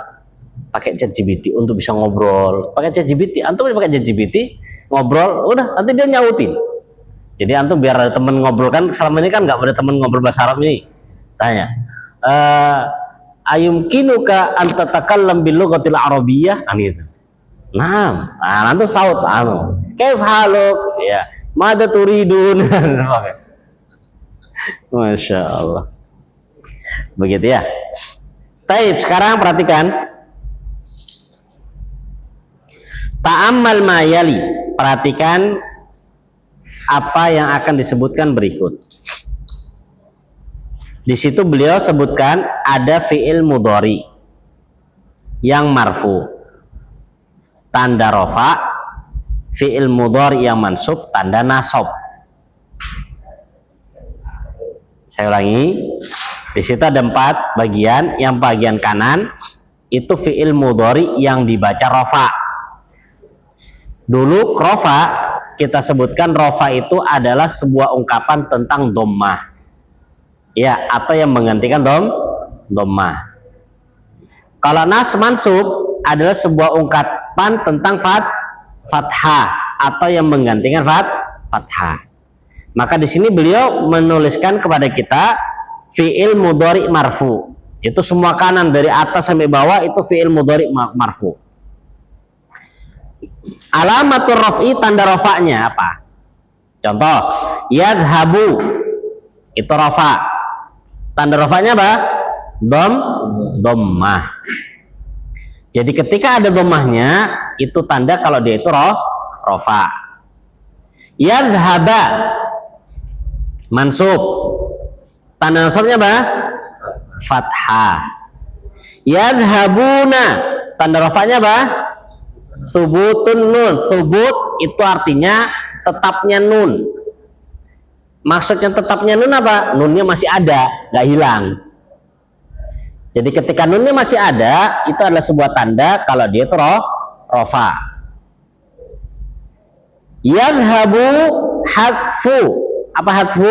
Speaker 1: Pakai ChatGPT untuk bisa ngobrol. Pakai ChatGPT, antum pakai ChatGPT ngobrol, udah nanti dia nyautin. Jadi antum biar ada temen ngobrol, kan selama ini kan nggak ada temen ngobrol bahasa Arab ini. Tanya, ayumkinuka an tatakallam bil lughatil arabiyyah, gitu. Nah, antum saut kaif haluk, ya. Mada turidun. Masya Allah. Begitu ya. Taib, sekarang perhatikan. Ta'ammal mayali. Perhatikan apa yang akan disebutkan berikut. Di situ beliau sebutkan ada fi'il mudhari yang marfu, tanda rofa, fi'il mudhari yang mansub, tanda nasab. Saya ulangi. Di situ ada 4 bagian. Yang bagian kanan itu fi'il mudhari yang dibaca rofa. Dulu rofa kita sebutkan rofa itu adalah sebuah ungkapan tentang dhammah. Ya, atau yang menggantikan dhammah. Kalau nas mansub adalah sebuah ungkapan tentang fathah atau yang menggantikan fathah. Maka di sini beliau menuliskan kepada kita fi'il mudhari marfu. Itu semua kanan dari atas sampai bawah itu fi'il mudhari marfu. Alamatul raf'i, tanda rafa'nya apa? Contoh, yadhabu itu rafa. Tanda rafa'nya apa? Dhammah. Jadi ketika ada dhammahnya, itu tanda kalau dia itu rafa. Yadhaba mansub. Tanda nasabnya apa? Fathah. Yadhabuna, tanda rafa'nya apa? Subutun nun. Subut itu artinya tetapnya nun. Maksudnya tetapnya nun apa? Nunnya masih ada, nggak hilang. Jadi ketika nunnya masih ada, itu adalah sebuah tanda kalau dia itu rafa. Yadhabu hadfu. Apa hadfu?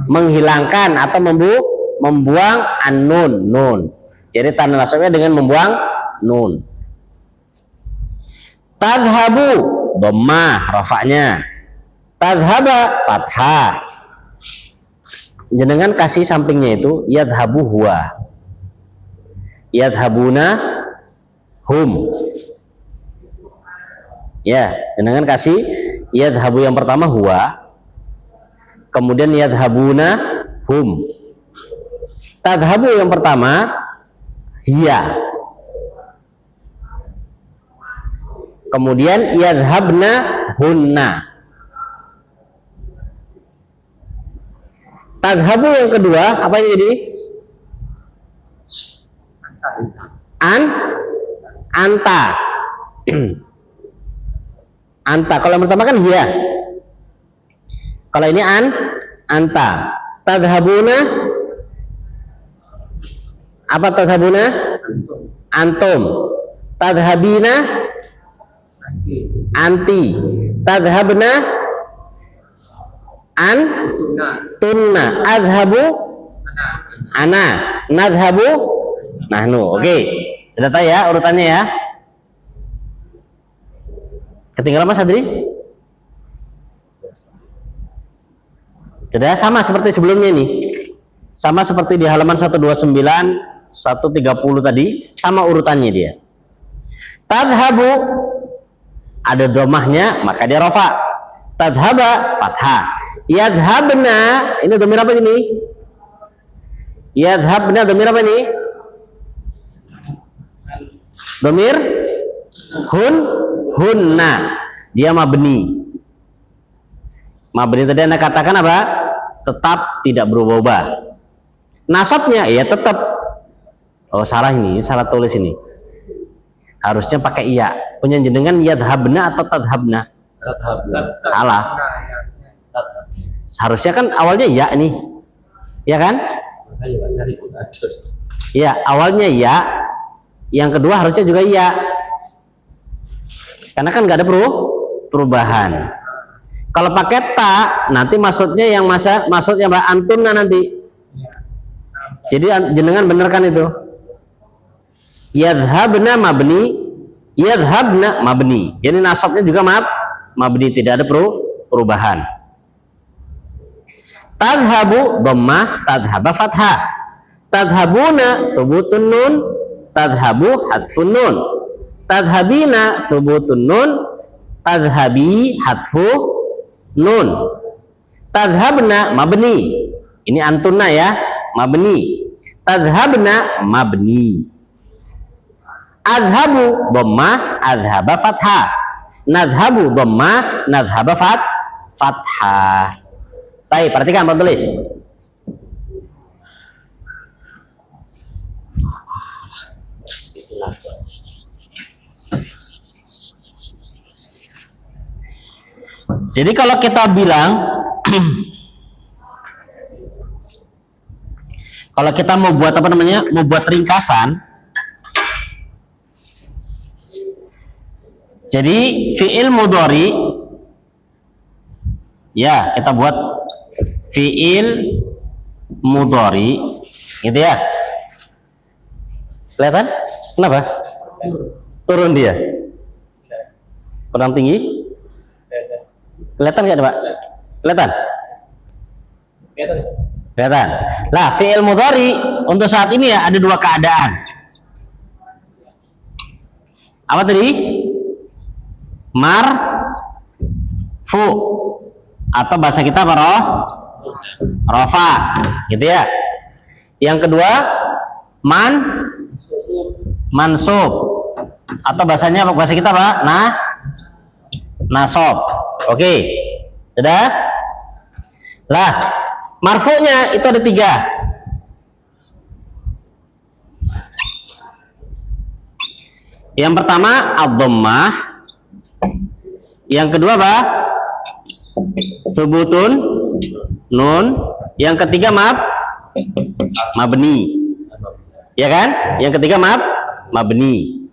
Speaker 1: Menghilangkan atau membuang an-nun, nun. Jadi tanda nasabnya dengan membuang nun. Tadhabu dhammah rafa'nya. Tadhaba fathah. Jenengan kasih sampingnya itu yadhabu huwa. Yadhabuna hum. Ya, jenengan kasih yadhabu yang pertama huwa. Kemudian yadhabuna hum. Tadhabu yang pertama hiya. Kemudian yadhabna hunna. Tadhabu yang kedua apa ini jadi? Anta. anta. Kalau yang pertama kan hiya. Kalau ini anta. Tadhabuna, apa tadhabuna? Antum. Tadhabina, anti. Tadhabna, tunna. Adhabu, ana. Nadhabu, nahnu. Oke, sudah tahu ya urutannya ya. Ketinggalan Mas Adri? Sudah sama seperti sebelumnya nih. Sama seperti di halaman 129, 130 tadi, sama urutannya dia. Tadhabu ada domahnya, maka dia rofa. Tadhaba fathah. Yadhabna, ini domir apa ini? Yadhabna domir apa ini? Domir hunna. Dia mabni. Mabni tadi Anda katakan apa? Tetap tidak berubah-ubah. Nasabnya ya tetap. Oh salah ini, salah tulis ini. Harusnya pakai iya. Punya jenengan yadhabna atau tadhabna? Salah. Harusnya kan awalnya ya nih. Ya kan? Ya, awalnya ya. Yang kedua harusnya juga iya. Karena kan nggak ada perubahan. Kalau pakai ta, nanti maksudnya yang maksudnya Mbak Antuna nanti. Jadi jenengan benarkan itu. Yadhabna mabni, yadhabna mabni. Jadi nasabnya juga mabni, tidak ada perubahan. Tadhabu dhammah, tadhaba fathah. Tadhabuna subutun nun, tadhabu hadfun nun. Tadhabina subutun nun, tadhabi hadfu nun. Tadhabna mabni. Ini antuna ya, mabni. Tadhabna mabni. Adhabu dhammah, adhaba fathah. Nadhabu dhammah, nadhaba fathah. Baik, perhatikan Pak tulis. Jadi kalau kita bilang kalau kita mau buat apa namanya? Mau buat ringkasan. Jadi fi'il mudhari ya, kita buat fi'il mudhari gitu ya. Kelihatan? Kenapa? Turun dia. Kurang tinggi? Kelihatan nggak, Pak? Kelihatan? Kelihatan. Lah, fi'il mudhari untuk saat ini ya ada dua keadaan. Apa tadi? Marfu atau bahasa kita apa? Rafa, gitu ya. Yang kedua mansub atau bahasa kita apa? Nasab. Oke, sudah? Lah, marfu'nya itu ada 3. Yang pertama ad-dhammah. Yang kedua apa? Subutun nun. Yang ketiga mabni. Ya kan? Yang ketiga mabni.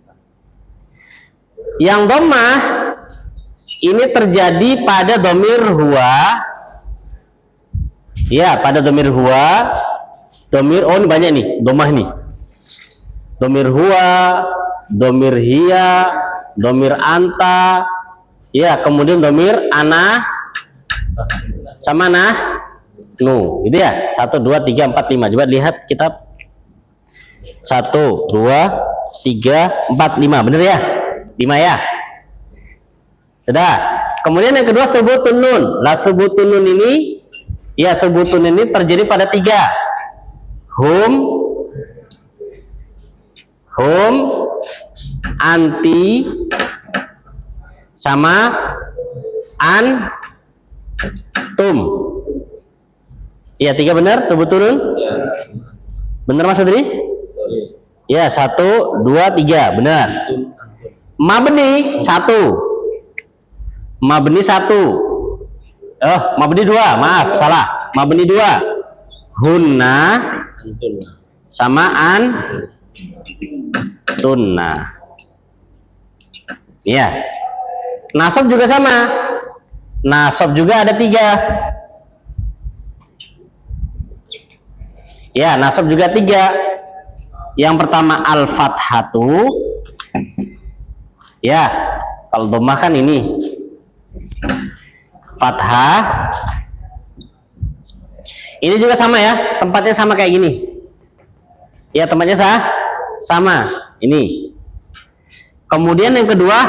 Speaker 1: Yang dhammah ini terjadi pada dhamir huwa. Ya, pada dhamir huwa. Dhamir ini banyak nih, dhammah nih. Dhamir huwa, dhamir hiya, dhamir anta. Ya, kemudian dhamir ana sama nu, gitu ya. 1 2 3 4 5. Coba lihat kitab. 1 2 3 4 5. Bener ya? 5 ya. Sudah. Kemudian yang kedua subutun nun. Lah subutun nun ini ya, subutun ini terjadi pada 3. Hum, anti sama antum. Iya, 3 benar subutun nun? Benar Mas Adri? Ya, 1 2 3 benar. Mabni 1. Mabni 1. Mabni 2, maaf, salah. Mabni 2. Hunna
Speaker 2: Antun.
Speaker 1: sama tunna. Iya. Nasab juga sama. Nasab juga ada 3. Ya, nasab juga 3. Yang pertama al-fathatu. Ya, kalau dhammah kan ini fathah. Ini juga sama ya, tempatnya sama kayak gini. Ya, tempatnya sama. Ini. Kemudian yang kedua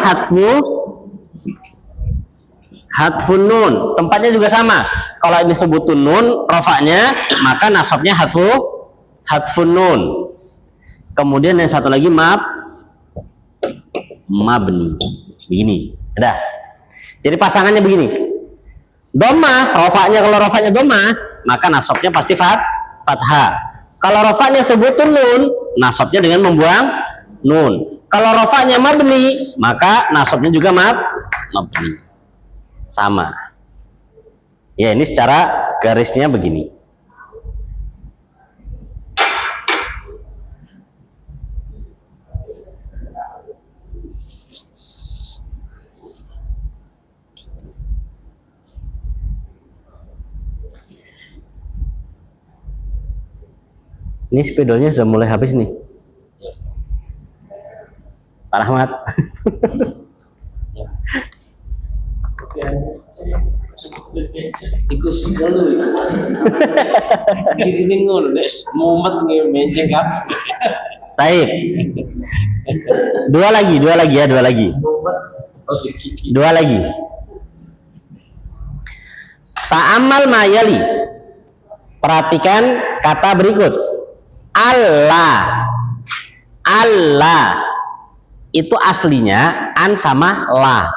Speaker 1: hadfun nun, tempatnya juga sama. Kalau ini sebutun nun, rofaknya, maka nasabnya hadfun nun. Kemudian yang satu lagi mabni. Begini. Ada. Jadi pasangannya begini. Dhammah, rofaknya, kalau rofaknya dhammah, maka nasabnya pasti fathah. Kalau rofaknya sebutun nun, nasabnya dengan membuang nun. Kalau rofaknya mabni, maka nasabnya juga mabni. Sama. Ya, ini secara garisnya begini. Ini spidolnya sudah mulai habis nih. Pak Rahmat.
Speaker 2: Iku selalu diri ngono nes momen ngemenceng kap.
Speaker 1: Taib. Dua lagi ya, dua lagi. Ta'ammal mayali. Perhatikan kata berikut. Allah itu aslinya an sama la.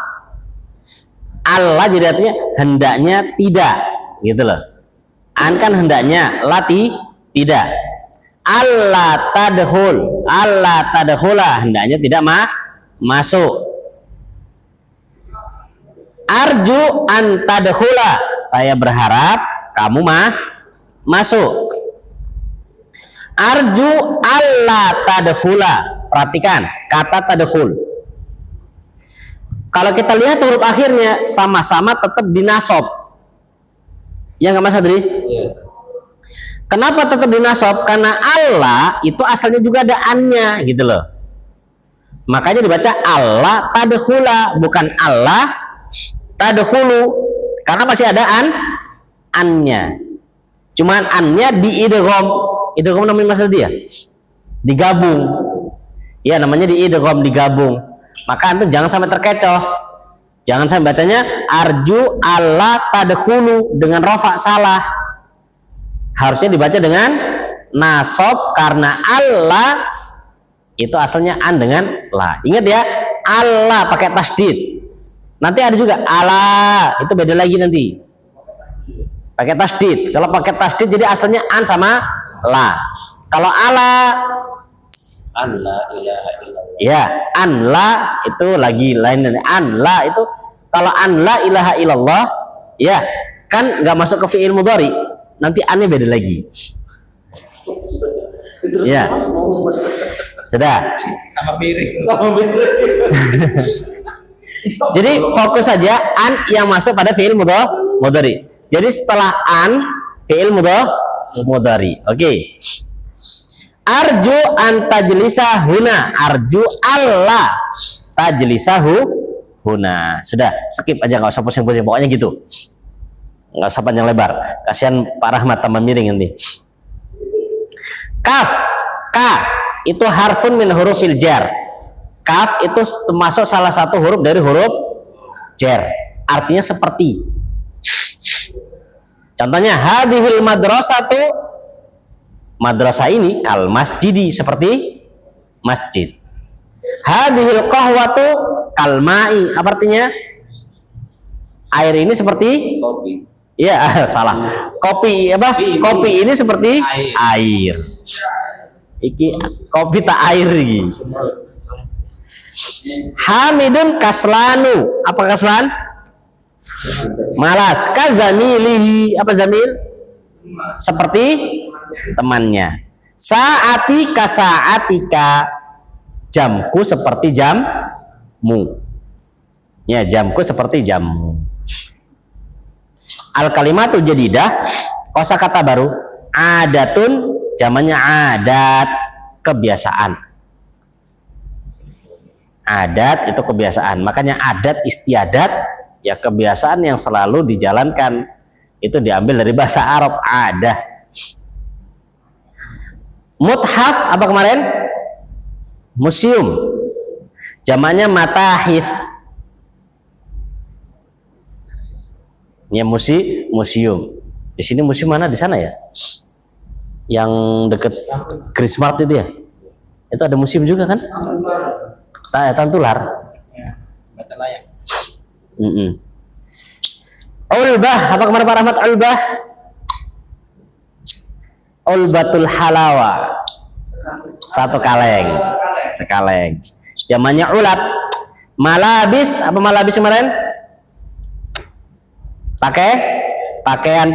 Speaker 1: Allah jadi artinya hendaknya tidak, gitu loh. An kan hendaknya, la tidak. Allah tadkhula hendaknya tidak masuk. Arju an tadkhula, saya berharap kamu masuk. Arju alla tadkhula, perhatikan kata tadkhul. Kalau kita lihat huruf akhirnya sama-sama tetap dinasab. Ya nggak Mas Adri?
Speaker 2: Yes.
Speaker 1: Kenapa tetap dinasab? Karena Allah itu asalnya juga ada annya, gitu loh. Makanya dibaca Allah tadkhula, bukan Allah tadkhulu. Karena masih ada annya. Cuman annya di idgham. Idgham namanya Mas Adri ya? Digabung. Ya, namanya di idgham, digabung. Maka antum jangan sampai terkecoh. Jangan sampai bacanya arju Allah tadkhulu dengan rofa, salah. Harusnya dibaca dengan nasab karena Allah itu asalnya an dengan la. Ingat ya, Allah pakai tasdid. Nanti ada juga Allah, itu beda lagi nanti. Pakai tasdid. Kalau pakai tasdid jadi asalnya an sama la. Kalau Allah
Speaker 2: An la ilaha illallah.
Speaker 1: ya, an la itu lagi lain. An la itu kalau an la ilaha illallah ya kan nggak masuk ke fi'il mudhari, nanti annya beda lagi. Ya, sudah.
Speaker 3: Sama piring.
Speaker 1: Jadi fokus saja an yang masuk pada fi'il mudhari. Jadi setelah an fi'il mudhari. Oke. Arju an tajlisa huna, arju Allah tajlisahu huna. Sudah, skip aja, nggak usah pusing-pusing, pokoknya gitu. Nggak usah panjang lebar. Kasihan Pak Rahmat tambah miring nanti. Kaf, ka itu harfun min hurufil jar. Kaf itu termasuk salah satu huruf dari huruf jar. Artinya seperti. Contohnya hadhil madrasatu, madrasah ini kal masjidi, seperti masjid. Hadhil qahwatu kal ma'i, apa artinya? Air ini seperti
Speaker 2: Kopi.
Speaker 1: ya salah. Kopi apa? Kopi ini seperti air. Iki kopi tak air iki. Hamidun kaslanu, apa kaslan? Malas. Kazamilihi. Apa zamil? Seperti temannya. Saati kasaatika. Jamku seperti jammu. Ya, jamku seperti jammu. Al kalimatul jadidah, kosakata baru. Adatun, zamannya adat, kebiasaan. Adat itu kebiasaan. Makanya adat istiadat, ya kebiasaan yang selalu dijalankan. Itu diambil dari bahasa Arab, adah. Muthaf apa kemarin? Museum. Zamannya matahif. Ya museum. Di sini museum mana? Di sana ya? Yang deket Krismart itu ya? Itu ada museum juga kan? Tantular.
Speaker 3: Mata layang.
Speaker 1: Ulbah, apa kemarin Pak Rahmat? Ulbah. Ulbatul halawa. Satu kaleng. Sekaleng. Zamannya ulat. Malabis, apa malabis kemarin? Pakaian.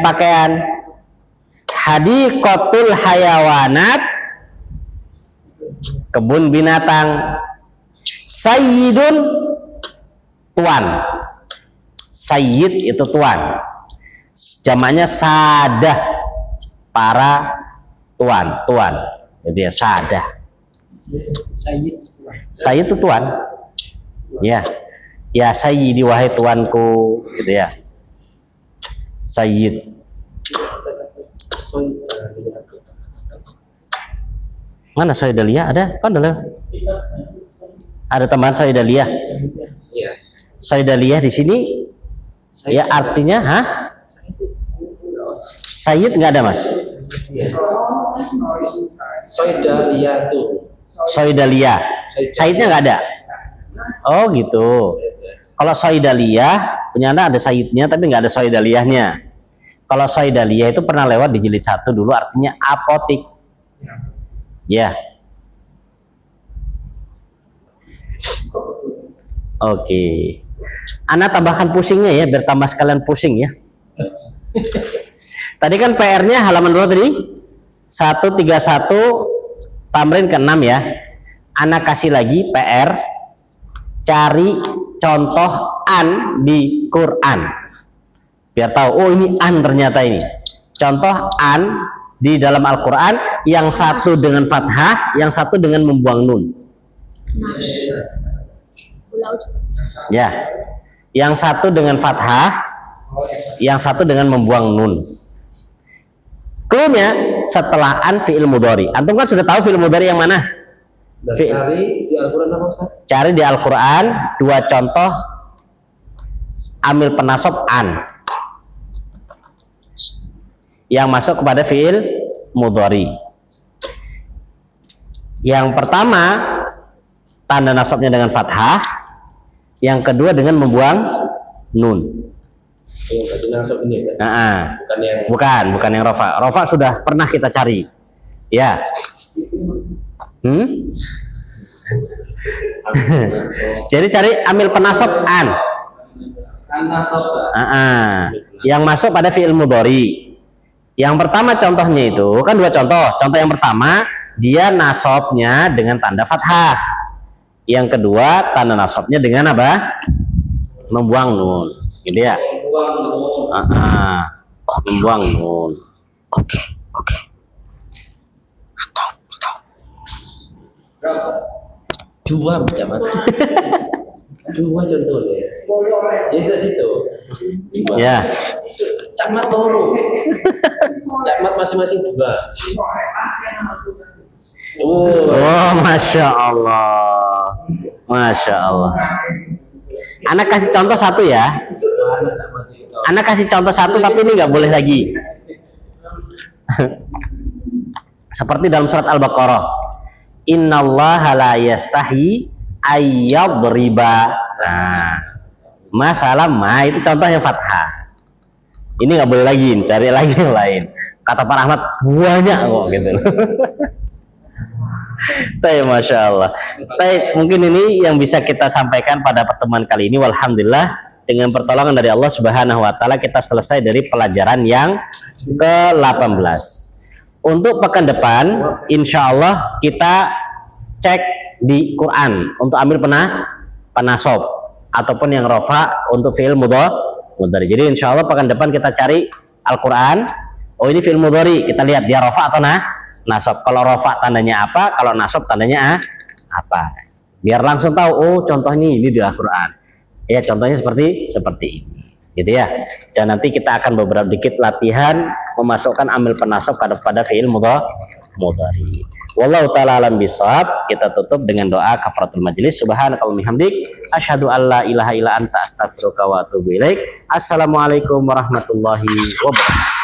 Speaker 1: Hadiqatul hayawanat, kebun binatang. Sayyidun, tuan. Sayyid itu tuan. Jamaknya sadah, para tuan. Jadi ya sadah. Sayyid itu tuan. Ya sayyidi wahai tuanku, gitu ya. Sayyid. Mana Soidalia? Ada? Ada tambahan Soidalia?
Speaker 2: Iya.
Speaker 1: Soidalia di sini ya artinya Sayyid nggak ada Mas? Soidalia. Sayyidnya nggak ada. Oh gitu. Kalau Soidalia punya anak ada Sayyidnya tapi nggak ada Soidaliahnya. Kalau Soidalia itu pernah lewat di jilid 1 dulu, artinya apotik. Ya. Oke. Ana tambahkan pusingnya ya, biar tambah sekalian pusing ya. Tadi kan PR-nya halaman berapa tadi? 131 tamrin ke-6 ya. Ana kasih lagi PR, cari contoh an di Quran. Biar tahu, oh ini an ternyata ini. Contoh an di dalam Al-Quran, yang satu dengan fathah, yang satu dengan membuang nun. Ya, yang satu dengan fathah, yang satu dengan membuang nun. Cluenya setelah an fi'il mudhari. Antum kan sudah tahu fi'il mudhari yang mana?
Speaker 2: Cari di Al-Quran apa Ustaz?
Speaker 1: Cari di Al-Quran dua contoh amil penasab an yang masuk kepada fi'il mudhari. Yang pertama tanda nasabnya dengan fathah, yang kedua dengan membuang nun.
Speaker 2: Yang nasab ini Ustaz.
Speaker 1: Bukan yang rofa. Rofa sudah pernah kita cari. Ya. Jadi cari amil penasab an. Yang masuk pada fi'il mudhari. Yang pertama contohnya itu kan dua contoh. Contoh yang pertama dia nasabnya dengan tanda fathah. Yang kedua tanda nasabnya dengan apa? Membuang nun. Gitu ya. Membuang nun. Oke.
Speaker 2: Dua macam apa? Dua contohnya. Ya situ.
Speaker 1: Ya.
Speaker 2: Camat toro. Camat masing-masing dua.
Speaker 1: Oh, masya Allah. Anak kasih contoh satu ya. Anak kasih contoh satu tapi ini nggak boleh lagi. Seperti dalam surat Al-Baqarah. Innallaha la yastahi ayyadriba. Mathalam ma itu contoh yang fathah. Ini nggak boleh lagi, cari lagi yang lain. Kata Pak Rahmat banyak kok gitu. Baik, masya Allah. Baik, mungkin ini yang bisa kita sampaikan pada pertemuan kali ini. Walhamdulillah dengan pertolongan dari Allah Subhanahu wa taala kita selesai dari pelajaran yang ke-18. Untuk pekan depan insya Allah kita cek di Quran untuk ambil penasob ataupun yang rofa untuk fi'il mudhari. Jadi insya Allah pekan depan kita cari Al-Quran. Oh ini fi'il mudhari, kita lihat dia rofa atau nasob. Kalau rofa tandanya apa, kalau nasob tandanya apa. Biar langsung tahu, oh contohnya ini di Al-Quran. Ya contohnya seperti ini. Gitu ya. Dan nanti kita akan beberapa dikit latihan memasukkan amil penasob pada fi'il mudhari. Wallahu ta'ala alam bisawab. Kita tutup dengan doa kafaratul majlis. Subhanakallahumma hamdik asyhadu an la ilaha illa anta astaghfiruka wa atubu ilaik. Assalamualaikum warahmatullahi wabarakatuh.